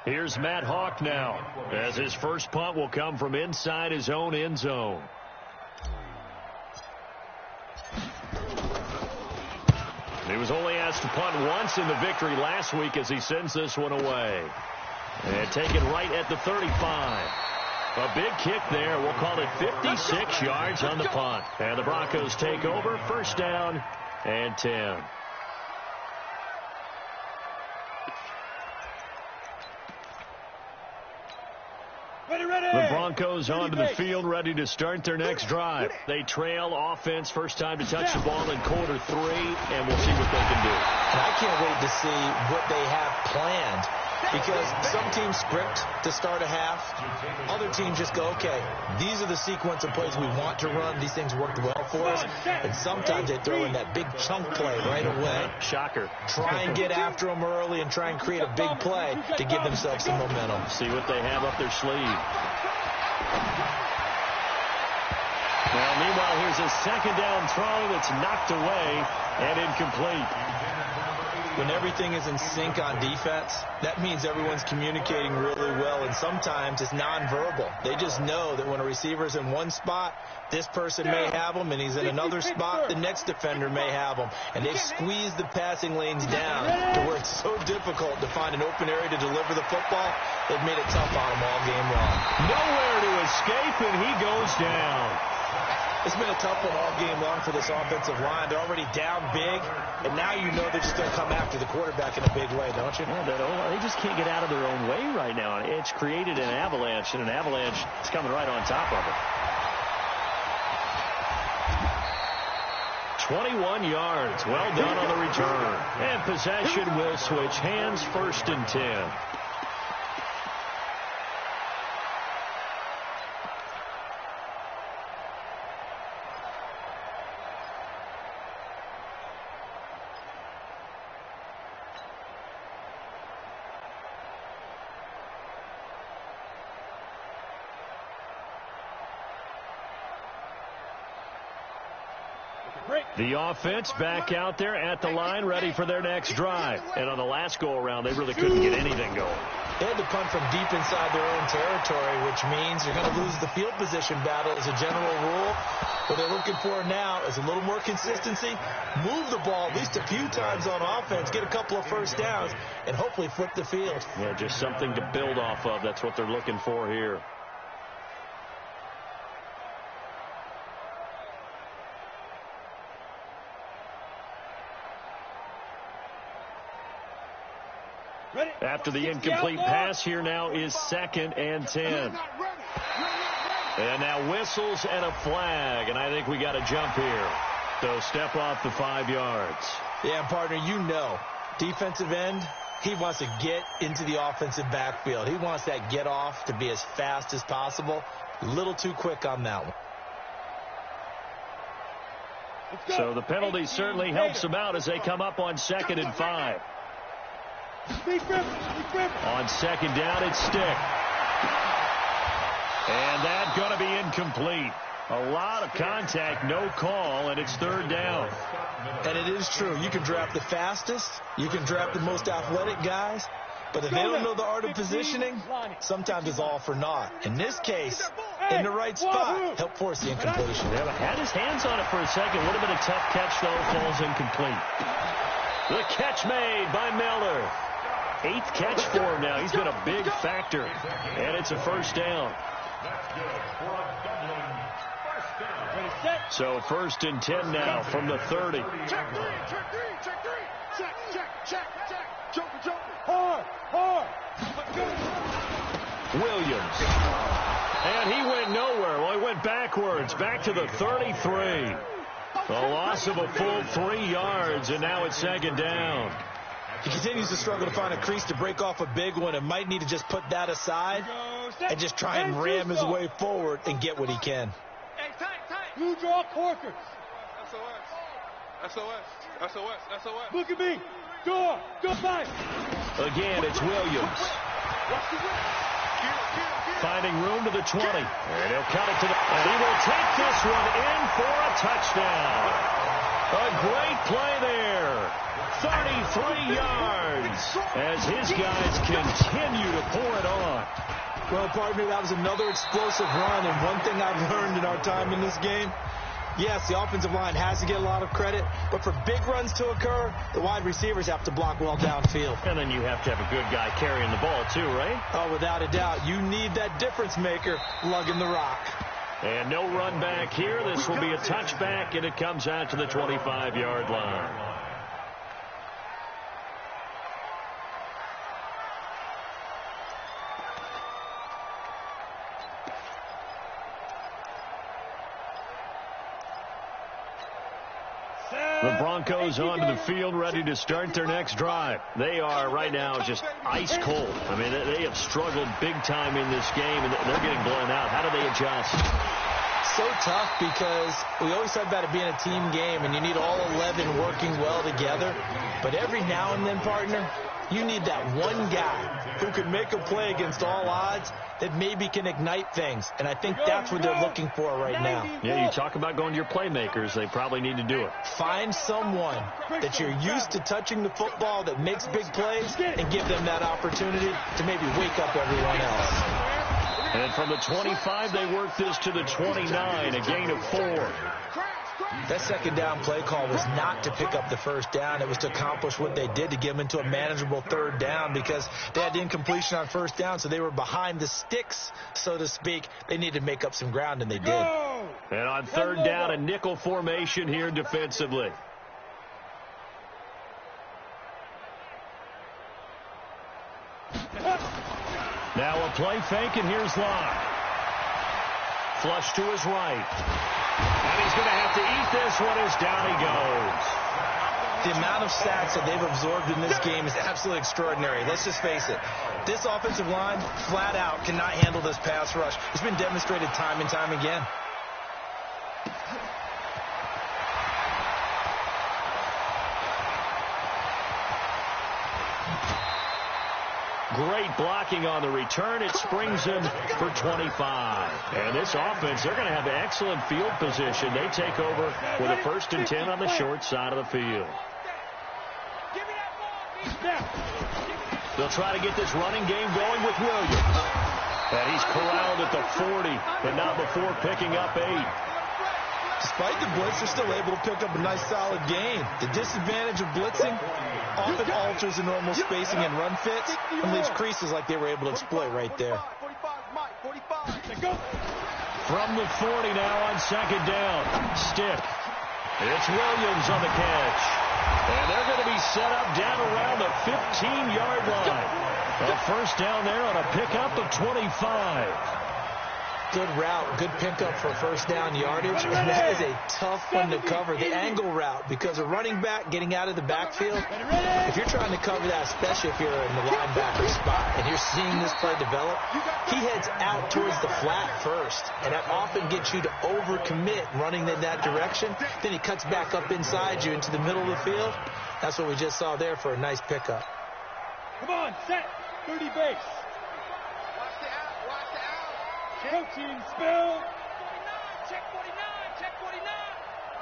[SPEAKER 4] Here's Matt Hawk now, as his first punt will come from inside his own end zone. He was only asked to punt once in the victory last week as he sends this one away. And taken right at the 35. A big kick there. We'll call it 56 yards on the punt. And the Broncos take over. 1st down and 10. The Broncos onto the field, ready to start their next drive. They trail offense, first time to touch the ball in quarter 3, and we'll see what they can do.
[SPEAKER 6] And I can't wait to see what they have planned, because some teams script to start a half. Other teams just go, okay, these are the sequence of plays we want to run. These things worked well for us. And sometimes they throw in that big chunk play right away.
[SPEAKER 4] Shocker.
[SPEAKER 6] Try and get after them early and try and create a big play to give themselves some momentum.
[SPEAKER 4] See what they have up their sleeve. Well, meanwhile, here's a 2nd down throw that's knocked away and incomplete.
[SPEAKER 6] When everything is in sync on defense, that means everyone's communicating really well, and sometimes it's nonverbal. They just know that when a receiver's in one spot, this person may have him, and he's in another spot, the next defender may have him. And they've squeezed the passing lanes down to where it's so difficult to find an open area to deliver the football. They've made it tough on him all game long.
[SPEAKER 4] Nowhere to escape, and he goes down.
[SPEAKER 6] It's been a tough one all game long for this offensive line. They're already down big, and now you know they're just going to come after the quarterback in a big way, don't you?
[SPEAKER 4] Yeah, they just can't get out of their own way right now. It's created an avalanche, and an avalanche is coming right on top of it. 21 yards. Well done on the return. And possession will switch hands, 1st and 10. The offense back out there at the line, ready for their next drive. And on the last go-around, they really couldn't get anything going.
[SPEAKER 6] They had to punt from deep inside their own territory, which means you're going to lose the field position battle as a general rule. What they're looking for now is a little more consistency, move the ball at least a few times on offense, get a couple of first downs, and hopefully flip the field.
[SPEAKER 4] Yeah, just something to build off of. That's what they're looking for here. After the incomplete pass, here now is 2nd and 10. And now whistles and a flag, and I think we got a jump here. So step off the 5 yards.
[SPEAKER 6] Yeah, partner, you know, defensive end, he wants to get into the offensive backfield. He wants that get off to be as fast as possible. A little too quick on that one.
[SPEAKER 4] So the penalty certainly helps them out as they come up on 2nd and 5. On 2nd down, it's Stick. And that's going to be incomplete. A lot of contact, no call, and it's 3rd down.
[SPEAKER 6] And it is true. You can draft the fastest. You can draft the most athletic guys. But if they don't know the art of positioning, sometimes it's all for naught. In this case, in the right spot, help force the incompletion.
[SPEAKER 4] Yeah, had his hands on it for a second. Would have been a tough catch, though. Falls incomplete. The catch made by Miller. 8th catch for him now. He's been a big factor. And it's a 1st down. So 1st and 10 now from the 30.
[SPEAKER 7] Check 3, check 3, check 3. Check. Joker.
[SPEAKER 5] Hard.
[SPEAKER 4] Williams. And he went nowhere. Well, he went backwards. Back to the 33. A loss of a full 3 yards, and now it's 2nd down.
[SPEAKER 6] He continues to struggle to find a crease to break off a big one and might need to just put that aside and just try and ram his way forward and get what he can.
[SPEAKER 7] Hey, tight.
[SPEAKER 5] You draw corkers.
[SPEAKER 7] SOS.
[SPEAKER 5] Look at me. Go back.
[SPEAKER 4] Again, it's Williams. Finding room to the 20. And he'll cut it to the... And he will take this one in for a touchdown. A great play there. 33 yards as his guys continue to pour it on.
[SPEAKER 6] Well, partner, that was another explosive run, and one thing I've learned in our time in this game, yes, the offensive line has to get a lot of credit, but for big runs to occur, the wide receivers have to block well downfield.
[SPEAKER 4] And then you have to have a good guy carrying the ball too, right?
[SPEAKER 6] Oh, without a doubt. You need that difference maker lugging the rock.
[SPEAKER 4] And no run back here. This will be a touchback, and it comes out to the 25-yard line. The Broncos onto the field, ready to start their next drive. They are right now just ice cold. I mean, they have struggled big time in this game, and they're getting blown out. How do they adjust?
[SPEAKER 6] So tough because we always talk about it being a team game, and you need all 11 working well together. But every now and then, partner, you need that one guy who can make a play against all odds that maybe can ignite things. And I think that's what they're looking for right now.
[SPEAKER 4] Yeah, you talk about going to your playmakers. They probably need to do it.
[SPEAKER 6] Find someone that you're used to touching the football that makes big plays and give them that opportunity to maybe wake up everyone else.
[SPEAKER 4] And from the 25, they work this to the 29, a gain of 4.
[SPEAKER 6] That second down play call was not to pick up the first down. It was to accomplish what they did, to get them into a manageable third down, because they had incompletion on first down, so they were behind the sticks, so to speak. They needed to make up some ground, and they did.
[SPEAKER 4] And on third down, a nickel formation here defensively. Now a play fake, and here's Locke. Flush to his right. And he's going to have to eat this one as down he goes.
[SPEAKER 6] The amount of sacks that they've absorbed in this game is absolutely extraordinary. Let's just face it. This offensive line, flat out, cannot handle this pass rush. It's been demonstrated time and time again.
[SPEAKER 4] great blocking on the return. It springs him for 25. And this offense, they're going to have excellent field position. They take over with a 1st and 10 on the short side of the field. They'll try to get this running game going with Williams. And he's corralled at the 40, but not before picking up 8.
[SPEAKER 6] Despite the blitz, they're still able to pick up a nice, solid gain. The disadvantage of blitzing often alters the normal spacing and run fits and leaves creases like they were able to exploit right there.
[SPEAKER 4] From the 40 now on 2nd down. Stick. It's Williams on the catch. And they're going to be set up down around the 15-yard line. A 1st down there on a pickup of 25.
[SPEAKER 6] Good route, good pickup for 1st down yardage. And that is a tough one to cover, the angle route, because a running back getting out of the backfield, if you're trying to cover that, especially if you're in the linebacker spot and you're seeing this play develop, he heads out towards the flat first, and that often gets you to overcommit running in that direction. Then he cuts back up inside you into the middle of the field. That's what we just saw there for a nice pickup.
[SPEAKER 5] Come on, set, 30 base. Protein spill.
[SPEAKER 7] Check 49, check 49.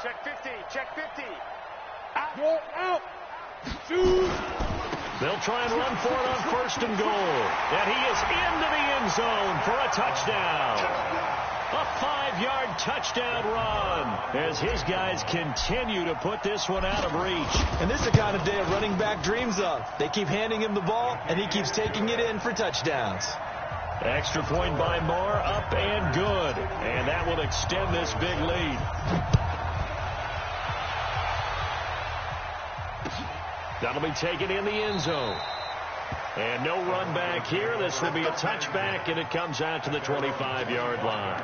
[SPEAKER 7] Check 50, check 50.
[SPEAKER 5] You're out. Shoot.
[SPEAKER 4] They'll try and run for it on 1st and goal. And he is into the end zone for a touchdown. A 5-yard touchdown run as his guys continue to put this one out of reach.
[SPEAKER 6] And this is the kind of day a running back dreams of. They keep handing him the ball, and he keeps taking it in for touchdowns.
[SPEAKER 4] Extra point by Moore, up and good. And that will extend this big lead. That'll be taken in the end zone. And no run back here. This will be a touchback, and it comes out to the 25-yard line.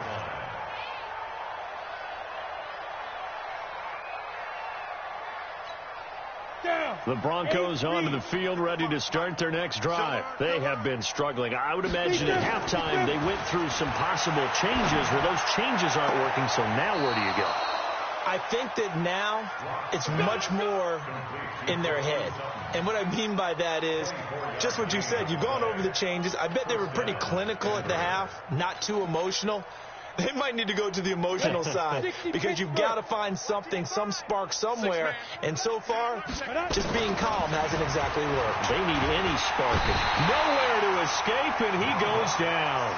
[SPEAKER 4] The Broncos onto the field, ready to start their next drive. They have been struggling. I would imagine at halftime they went through some possible changes. Well, those changes aren't working, so now where do you go?
[SPEAKER 6] I think that now it's much more in their head. And what I mean by that is just what you said. You've gone over the changes. I bet they were pretty clinical at the half, not too emotional. They might need to go to the emotional side because you've got to find something, some spark somewhere. And so far, just being calm hasn't exactly worked.
[SPEAKER 4] They need any sparking. Nowhere to escape, and he goes down.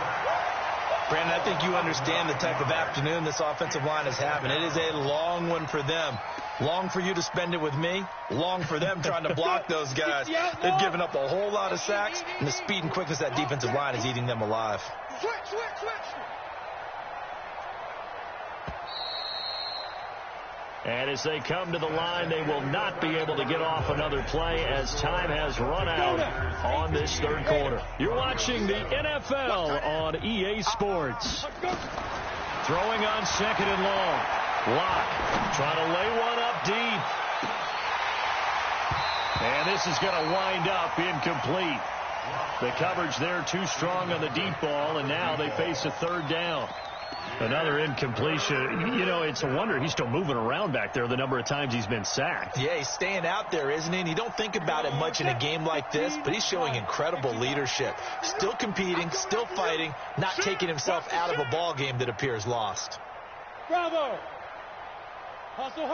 [SPEAKER 6] Brandon, I think you understand the type of afternoon this offensive line is having. It is a long one for them. Long for you to spend it with me. Long for them trying to block those guys. They've given up a whole lot of sacks, and the speed and quickness of that defensive line is eating them alive.
[SPEAKER 7] Switch.
[SPEAKER 4] And as they come to the line, they will not be able to get off another play as time has run out on this 3rd quarter. You're watching the NFL on EA Sports. Throwing on 2nd and long. Lock trying to lay one up deep. And this is going to wind up incomplete. The coverage there too strong on the deep ball, and now they face a 3rd down. Another incompletion. You know, it's a wonder he's still moving around back there the number of times he's been sacked.
[SPEAKER 6] Yeah, he's staying out there, isn't he? And you don't think about it much in a game like this, but he's showing incredible leadership. Still competing, still fighting, not taking himself out of a ball game that appears lost.
[SPEAKER 5] Bravo. Hustle.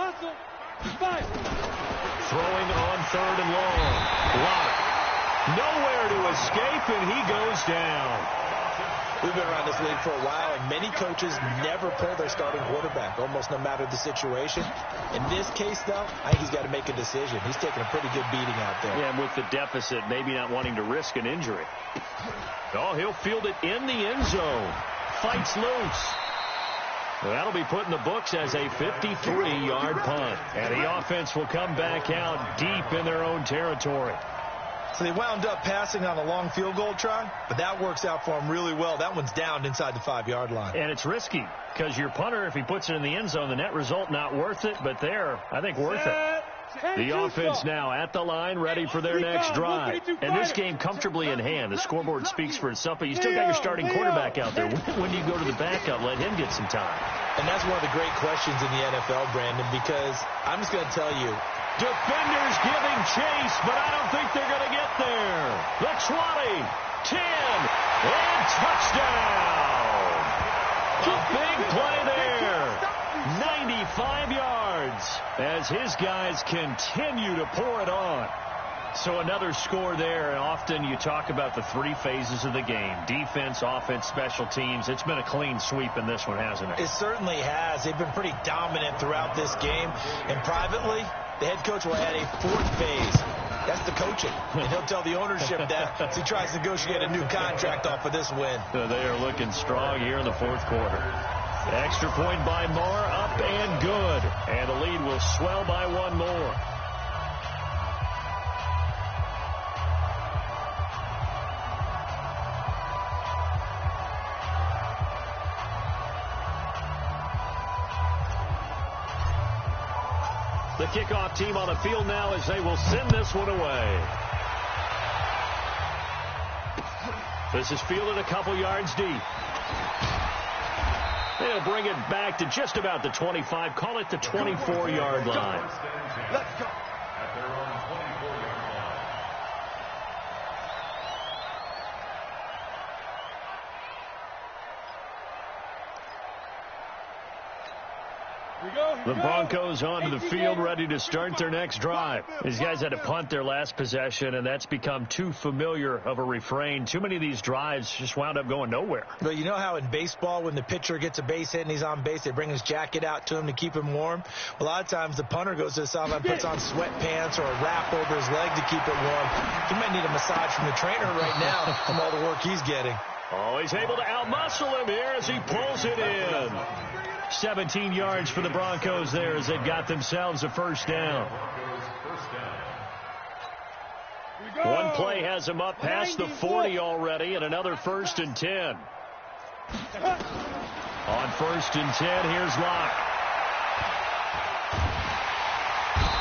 [SPEAKER 5] Fight.
[SPEAKER 4] Throwing on 3rd and long. Lock. Nowhere to escape, and he goes down.
[SPEAKER 6] We've been around this league for a while, and many coaches never pull their starting quarterback, almost no matter the situation. In this case, though, I think he's got to make a decision. He's taking a pretty good beating out there.
[SPEAKER 4] Yeah, and with the deficit, maybe not wanting to risk an injury. Oh, he'll field it in the end zone. Fights loose. That'll be put in the books as a 53-yard punt. And the offense will come back out deep in their own territory.
[SPEAKER 6] So they wound up passing on a long field goal try, but that works out for them really well. That one's down inside the 5-yard line.
[SPEAKER 4] And it's risky because your punter, if he puts it in the end zone, the net result not worth it, but there, I think worth it. The offense now at the line, ready for their next drive. And this game comfortably in hand. The scoreboard speaks for itself, but you still got your starting quarterback out there. When do you go to the backup, let him get some time?
[SPEAKER 6] And that's one of the great questions in the NFL, Brandon, because I'm just going to tell you,
[SPEAKER 4] Defenders giving chase, but I don't think they're going to get there. The 20, 10, and touchdown. A big play there. 95 yards as his guys continue to pour it on. So another score there, and often you talk about the three phases of the game. Defense, offense, special teams. It's been a clean sweep in this one, hasn't it?
[SPEAKER 6] It certainly has. They've been pretty dominant throughout this game. And privately, the head coach will add a fourth phase. That's the coaching. And he'll tell the ownership that as he tries to negotiate a new contract off of this win.
[SPEAKER 4] They are looking strong here in the fourth quarter. Extra point by Marr, up and good. And the lead will swell by one more. The kickoff team on the field now as they will send this one away. This is fielded a couple yards deep. They'll bring it back to just about the 25. Call it the 24-yard line.
[SPEAKER 7] Let's go.
[SPEAKER 1] At their own 24-yard line.
[SPEAKER 4] The Broncos onto the field, ready to start their next drive. These guys had to punt their last possession, and that's become too familiar of a refrain. Too many of these drives just wound up going nowhere.
[SPEAKER 6] But you know how in baseball, when the pitcher gets a base hit and he's on base, they bring his jacket out to him to keep him warm? A lot of times the punter goes to the sideline, puts on sweatpants or a wrap over his leg to keep it warm. He might need a massage from the trainer right now from all the work he's getting.
[SPEAKER 4] Oh, he's able to outmuscle him here as he pulls it in. 17 yards for the Broncos there as they got themselves a first down. One play has them up past the 40 already, and another 1st and 10. On 1st and 10, here's Locke.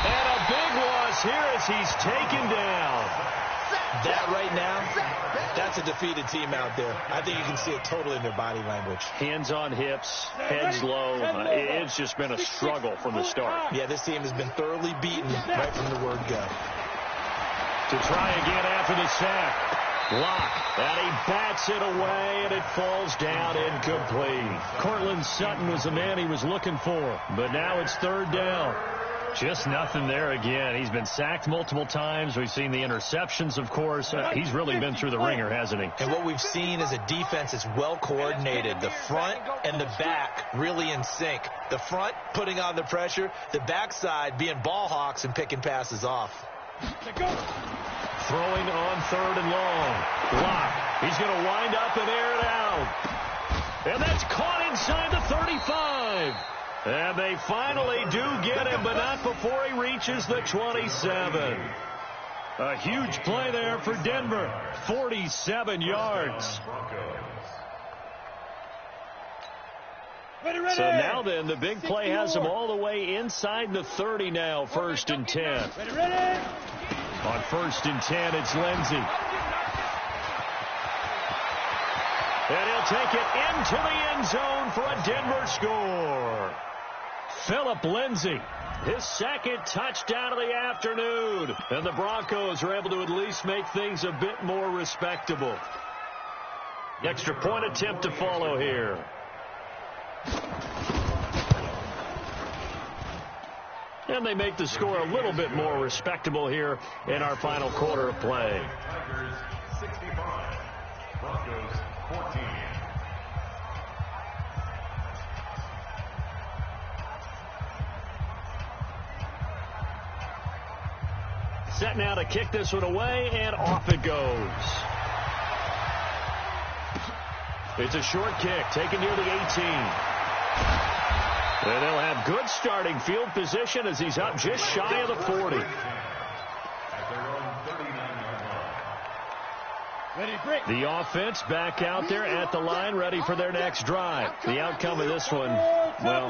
[SPEAKER 4] And a big loss here as he's taken down.
[SPEAKER 6] That right now, that's a defeated team out there. I think you can see it totally in their body language.
[SPEAKER 4] Hands on hips, heads low. It's just been a struggle from the start.
[SPEAKER 6] Yeah, this team has been thoroughly beaten right from the word go.
[SPEAKER 4] To try again after the sack. Locke, and he bats it away, and it falls down incomplete. Cortland Sutton was the man he was looking for, but now it's 3rd down. Just nothing there again. He's been sacked multiple times. We've seen the interceptions, of course. He's really been through the ringer, hasn't he?
[SPEAKER 6] And what we've seen is a defense that's well coordinated. The front and the back really in sync. The front putting on the pressure. The backside being ball hawks and picking passes off.
[SPEAKER 4] Throwing on 3rd and long. Locke. He's going to wind up and air it out. And that's caught inside the 35. And they finally do get him, but not before he reaches the 27. A huge play there for Denver. 47 yards. So now then, the big play has them all the way inside the 30 now, 1st and 10. On 1st and 10, it's Lindsey. And he'll take it into the end zone for a Denver score. Philip Lindsey, his 2nd touchdown of the afternoon. And the Broncos are able to at least make things a bit more respectable. Extra point attempt to follow here. And they make the score a little bit more respectable here in our final quarter of play.
[SPEAKER 1] Tigers 65, Broncos 14.
[SPEAKER 4] Set now to kick this one away, and off it goes. It's a short kick, taken near the 18. And they'll have good starting field position as he's up just shy of the 40. The offense back out there at the line, ready for their next drive. The outcome of this one, well,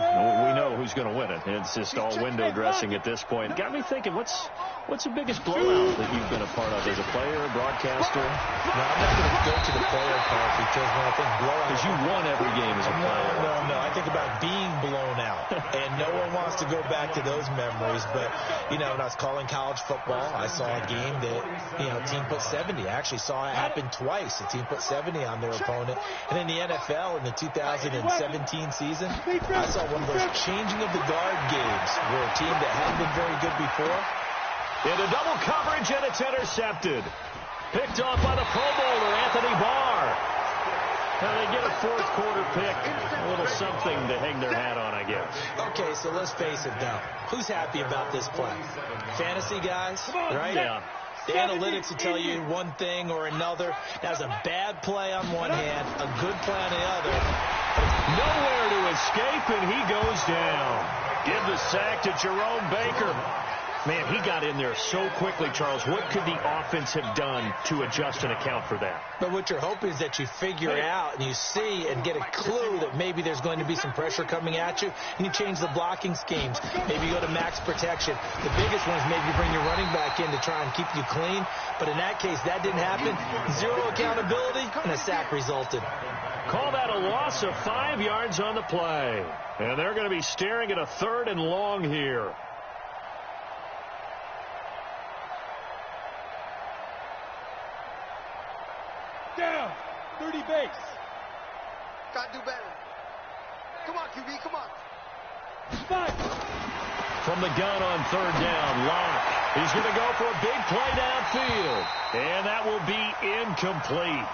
[SPEAKER 4] we know who's going to win it. It's just all window dressing at this point. Got me thinking, what's the biggest blowout that you've been a part of as a player, broadcaster?
[SPEAKER 6] No, I'm not going to go to the player part because when I think blowout...
[SPEAKER 4] Because you won every game as a player.
[SPEAKER 6] No. I think about being blown out. And no one wants to go back to those memories. But, when I was calling college football, I saw a game that, a team put 70. I actually saw it happen twice. A team put 70 on their opponent. And in the NFL, in the 2017 season, I saw one of those changing of the guard games where a team that hadn't been very good before.
[SPEAKER 4] Into double coverage, and it's intercepted. Picked off by the Pro Bowler, Anthony Barr. Now they get a fourth quarter pick. A little something to hang their hat on, I guess.
[SPEAKER 6] Okay, so let's face it, though. Who's happy about this play? Fantasy guys, right?
[SPEAKER 4] Yeah.
[SPEAKER 6] The analytics will tell you one thing or another. That's a bad play on one hand, a good play on the other.
[SPEAKER 4] Nowhere to escape, and he goes down. Give the sack to Jerome Baker. Man, he got in there so quickly, Charles. What could the offense have done to adjust and account for that?
[SPEAKER 6] But what you're hoping is that you figure it out and you see and get a clue that maybe there's going to be some pressure coming at you, and you change the blocking schemes. Maybe you go to max protection. The biggest one is maybe you bring your running back in to try and keep you clean. But in that case, that didn't happen. Zero accountability, and a sack resulted.
[SPEAKER 4] Call that a loss of 5 yards on the play. And they're going to be staring at a 3rd and long here.
[SPEAKER 5] Down. 30 base.
[SPEAKER 7] Gotta do better. Come on, QB, come on.
[SPEAKER 5] 5.
[SPEAKER 4] From the gun on 3rd down, Locke. He's going to go for a big play downfield. And that will be incomplete.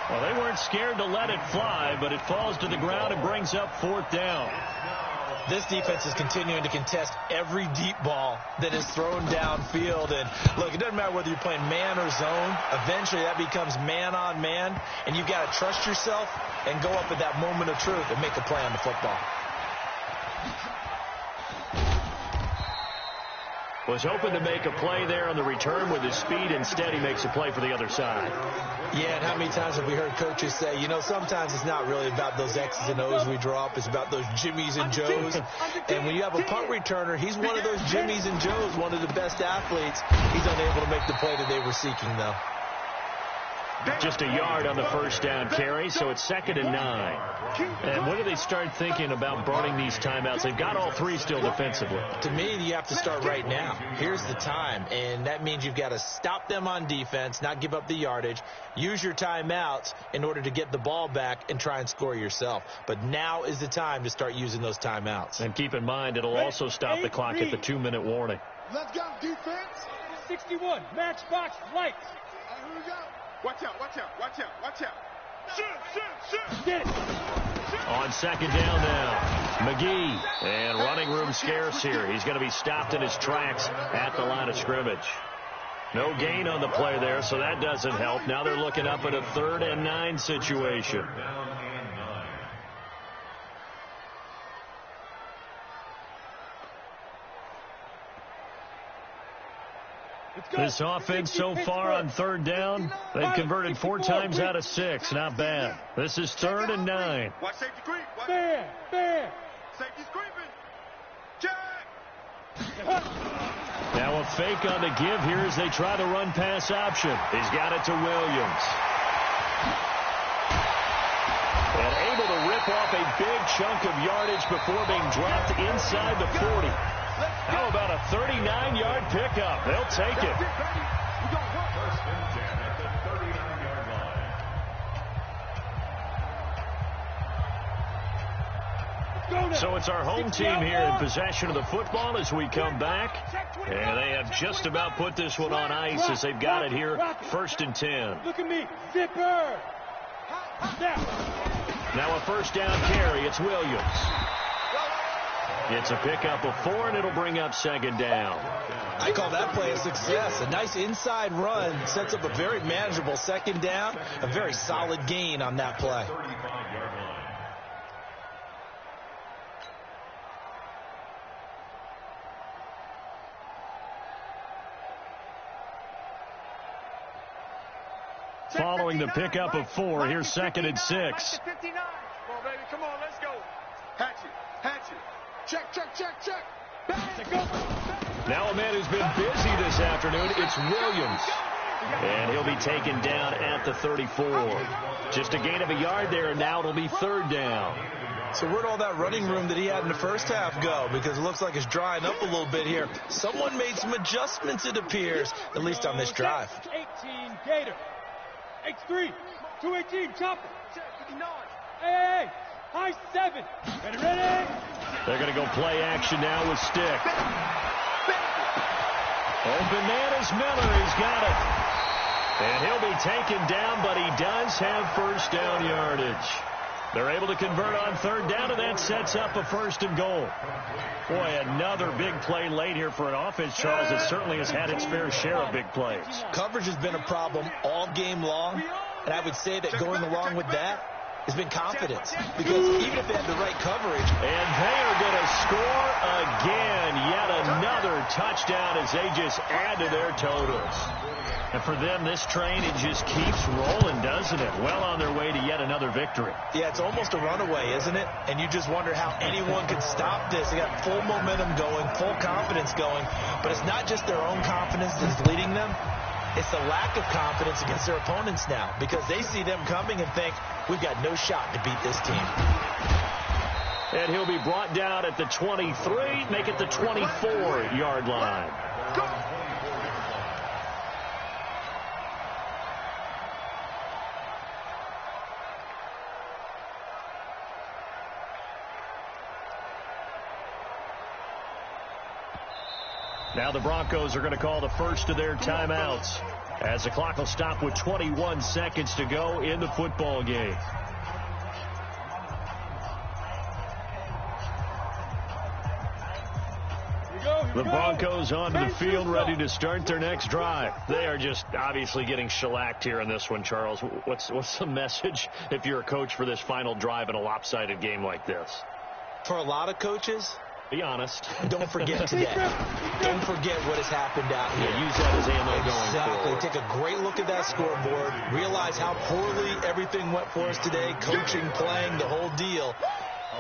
[SPEAKER 4] Well, they weren't scared to let it fly, but it falls to the ground and brings up 4th down.
[SPEAKER 6] This defense is continuing to contest every deep ball that is thrown downfield. And, look, it doesn't matter whether you're playing man or zone. Eventually, that becomes man-on-man. And you've got to trust yourself and go up at that moment of truth and make a play on the football.
[SPEAKER 4] Was hoping to make a play there on the return with his speed. Instead, he makes a play for the other side.
[SPEAKER 6] Yeah, and how many times have we heard coaches say, sometimes it's not really about those X's and O's we draw up. It's about those Jimmies and Joes. And when you have a punt returner, he's one of those Jimmies and Joes, one of the best athletes. He's unable to make the play that they were seeking, though.
[SPEAKER 4] Just a yard on the 1st down carry, so it's 2nd and 9. And when do they start thinking about burning these timeouts? They've got all 3 still defensively.
[SPEAKER 6] To me, you have to start right now. Here's the time, and that means you've got to stop them on defense, not give up the yardage, use your timeouts in order to get the ball back and try and score yourself. But now is the time to start using those timeouts.
[SPEAKER 4] And keep in mind, it'll also stop the clock at the 2-minute warning.
[SPEAKER 7] Let's go, defense.
[SPEAKER 5] 61, matchbox lights.
[SPEAKER 7] All right, here we go. Watch out, watch out, watch out, watch out. Shoot.
[SPEAKER 5] Get it.
[SPEAKER 4] On 2nd down now, McGee. And running room scarce here. He's going to be stopped in his tracks at the line of scrimmage. No gain on the play there, so that doesn't help. Now they're looking up at a 3rd and 9 situation. This offense so far on 3rd down, they've converted 4 times out of 6. Not bad. This is 3rd and 9.
[SPEAKER 7] Watch safety creep.
[SPEAKER 5] Fair.
[SPEAKER 7] Safety's creeping. Check.
[SPEAKER 4] Now a fake on the give here as they try the run pass option. He's got it to Williams. And able to rip off a big chunk of yardage before being dropped inside the 40. How about a 39-yard pickup? They'll take it.
[SPEAKER 1] First and 10 at the 39-yard line.
[SPEAKER 4] So it's our home team here in possession of the football as we come back. And they have just about put this one on ice as they've got it here. 1st and 10.
[SPEAKER 5] Look at me. Zipper.
[SPEAKER 4] Now a 1st down carry. It's Williams. It's a pickup of 4, and it'll bring up 2nd down.
[SPEAKER 6] I call that play a success. A nice inside run sets up a very manageable 2nd down. A very solid gain on that play.
[SPEAKER 1] 35-yard line.
[SPEAKER 4] Following the pickup of 4, here's 2nd and 6.
[SPEAKER 7] 59. Come on, baby. Come on, let's go. Hatchet. Check.
[SPEAKER 4] Now a man who's been busy this afternoon, it's Williams. And he'll be taken down at the 34. Just a gain of a yard there, and now it'll be third down.
[SPEAKER 6] So where'd all that running room that he had in the first half go? Because it looks like it's drying up a little bit here. Someone made some adjustments, it appears, at least on this drive.
[SPEAKER 5] 18 Gator. X3. 218 chopper. Hey. High 7. Ready.
[SPEAKER 4] They're going to go play action now with stick. Open man is Miller. He's got it. And he'll be taken down, but he does have first down yardage. They're able to convert on third down, and that sets up a first and goal. Boy, another big play late here for an offense, Charles, that certainly has had its fair share of big plays.
[SPEAKER 6] Coverage has been a problem all game long, and I would say that going along with that has been confidence. Because even if they have the right coverage.
[SPEAKER 4] And they are going to score again. Yet another touchdown as they just add to their totals. And for them, this train, it just keeps rolling, doesn't it? Well on their way to yet another victory.
[SPEAKER 6] Yeah, it's almost a runaway, isn't it? And you just wonder how anyone could stop this. They got full momentum going, full confidence going. But it's not just their own confidence that's leading them. It's the lack of confidence against their opponents now, because they see them coming and think, we've got no shot to beat this team.
[SPEAKER 4] And he'll be brought down at the 23, make it the 24-yard line. Now the Broncos are going to call the first of their timeouts as the clock will stop with 21 seconds to go in the football game. The Broncos onto the field, ready to start their next drive. They are just obviously getting shellacked here in this one, Charles. What's the message if you're a coach for this final drive in a lopsided game like this?
[SPEAKER 6] For a lot of coaches,
[SPEAKER 4] be honest.
[SPEAKER 6] Don't forget today. Don't forget what has happened out here.
[SPEAKER 4] Yeah, use that as ammo going forward.
[SPEAKER 6] Take a great look at that scoreboard. Realize how poorly everything went for us today. Coaching, playing, the whole deal.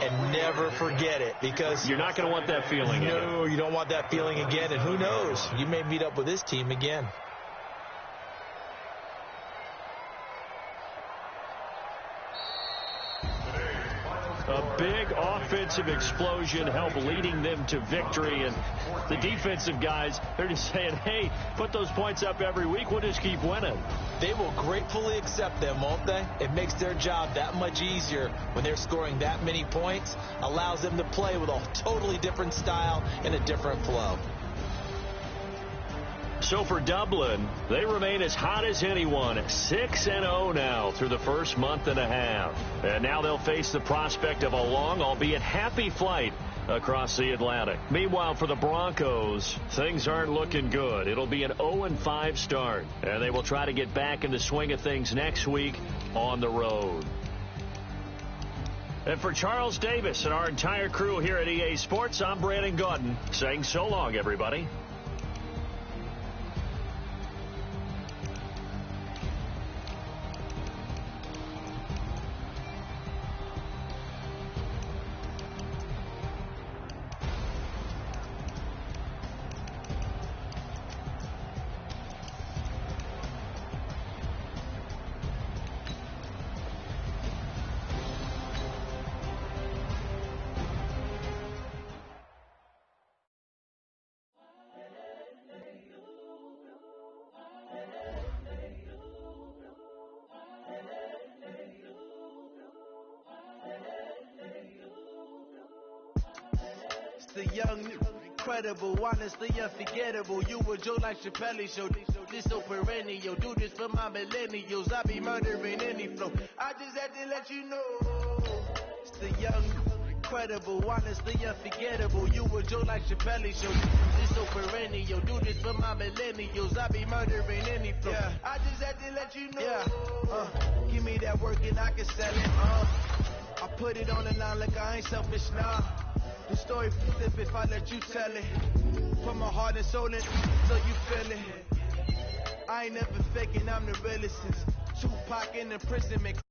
[SPEAKER 6] And never forget it, because
[SPEAKER 4] you're not going to want that feeling again.
[SPEAKER 6] No, you don't want that feeling again. And who knows? You may meet up with this team again.
[SPEAKER 4] A big offensive explosion helped leading them to victory. And the defensive guys, they're just saying, hey, put those points up every week. We'll just keep winning.
[SPEAKER 6] They will gratefully accept them, won't they? It makes their job that much easier when they're scoring that many points. Allows them to play with a totally different style and a different flow.
[SPEAKER 4] So for Dublin, they remain as hot as anyone, 6-0 now through the first month and a half. And now they'll face the prospect of a long, albeit happy flight across the Atlantic. Meanwhile, for the Broncos, things aren't looking good. It'll be an 0-5 start, and they will try to get back in the swing of things next week on the road. And for Charles Davis and our entire crew here at EA Sports, I'm Brandon Gaudin saying so long, everybody.
[SPEAKER 2] The young, incredible, honestly unforgettable. You were Joe like Chappelle show. This so perennial. Do this for my millennials. I be murdering any flow. I just had to let you know. It's the young, incredible, honestly unforgettable. You were Joe like Chappelle show. This so perennial. Do this for my millennials. I be murdering any flow. Yeah. I just had to let you know. Yeah. Give me that work and I can sell it. I put it on the line like I ain't selfish, nah. The story flip if I let you tell it. Put my heart and soul in so you feel it. I ain't never faking, I'm the realest since Tupac in the prison, man.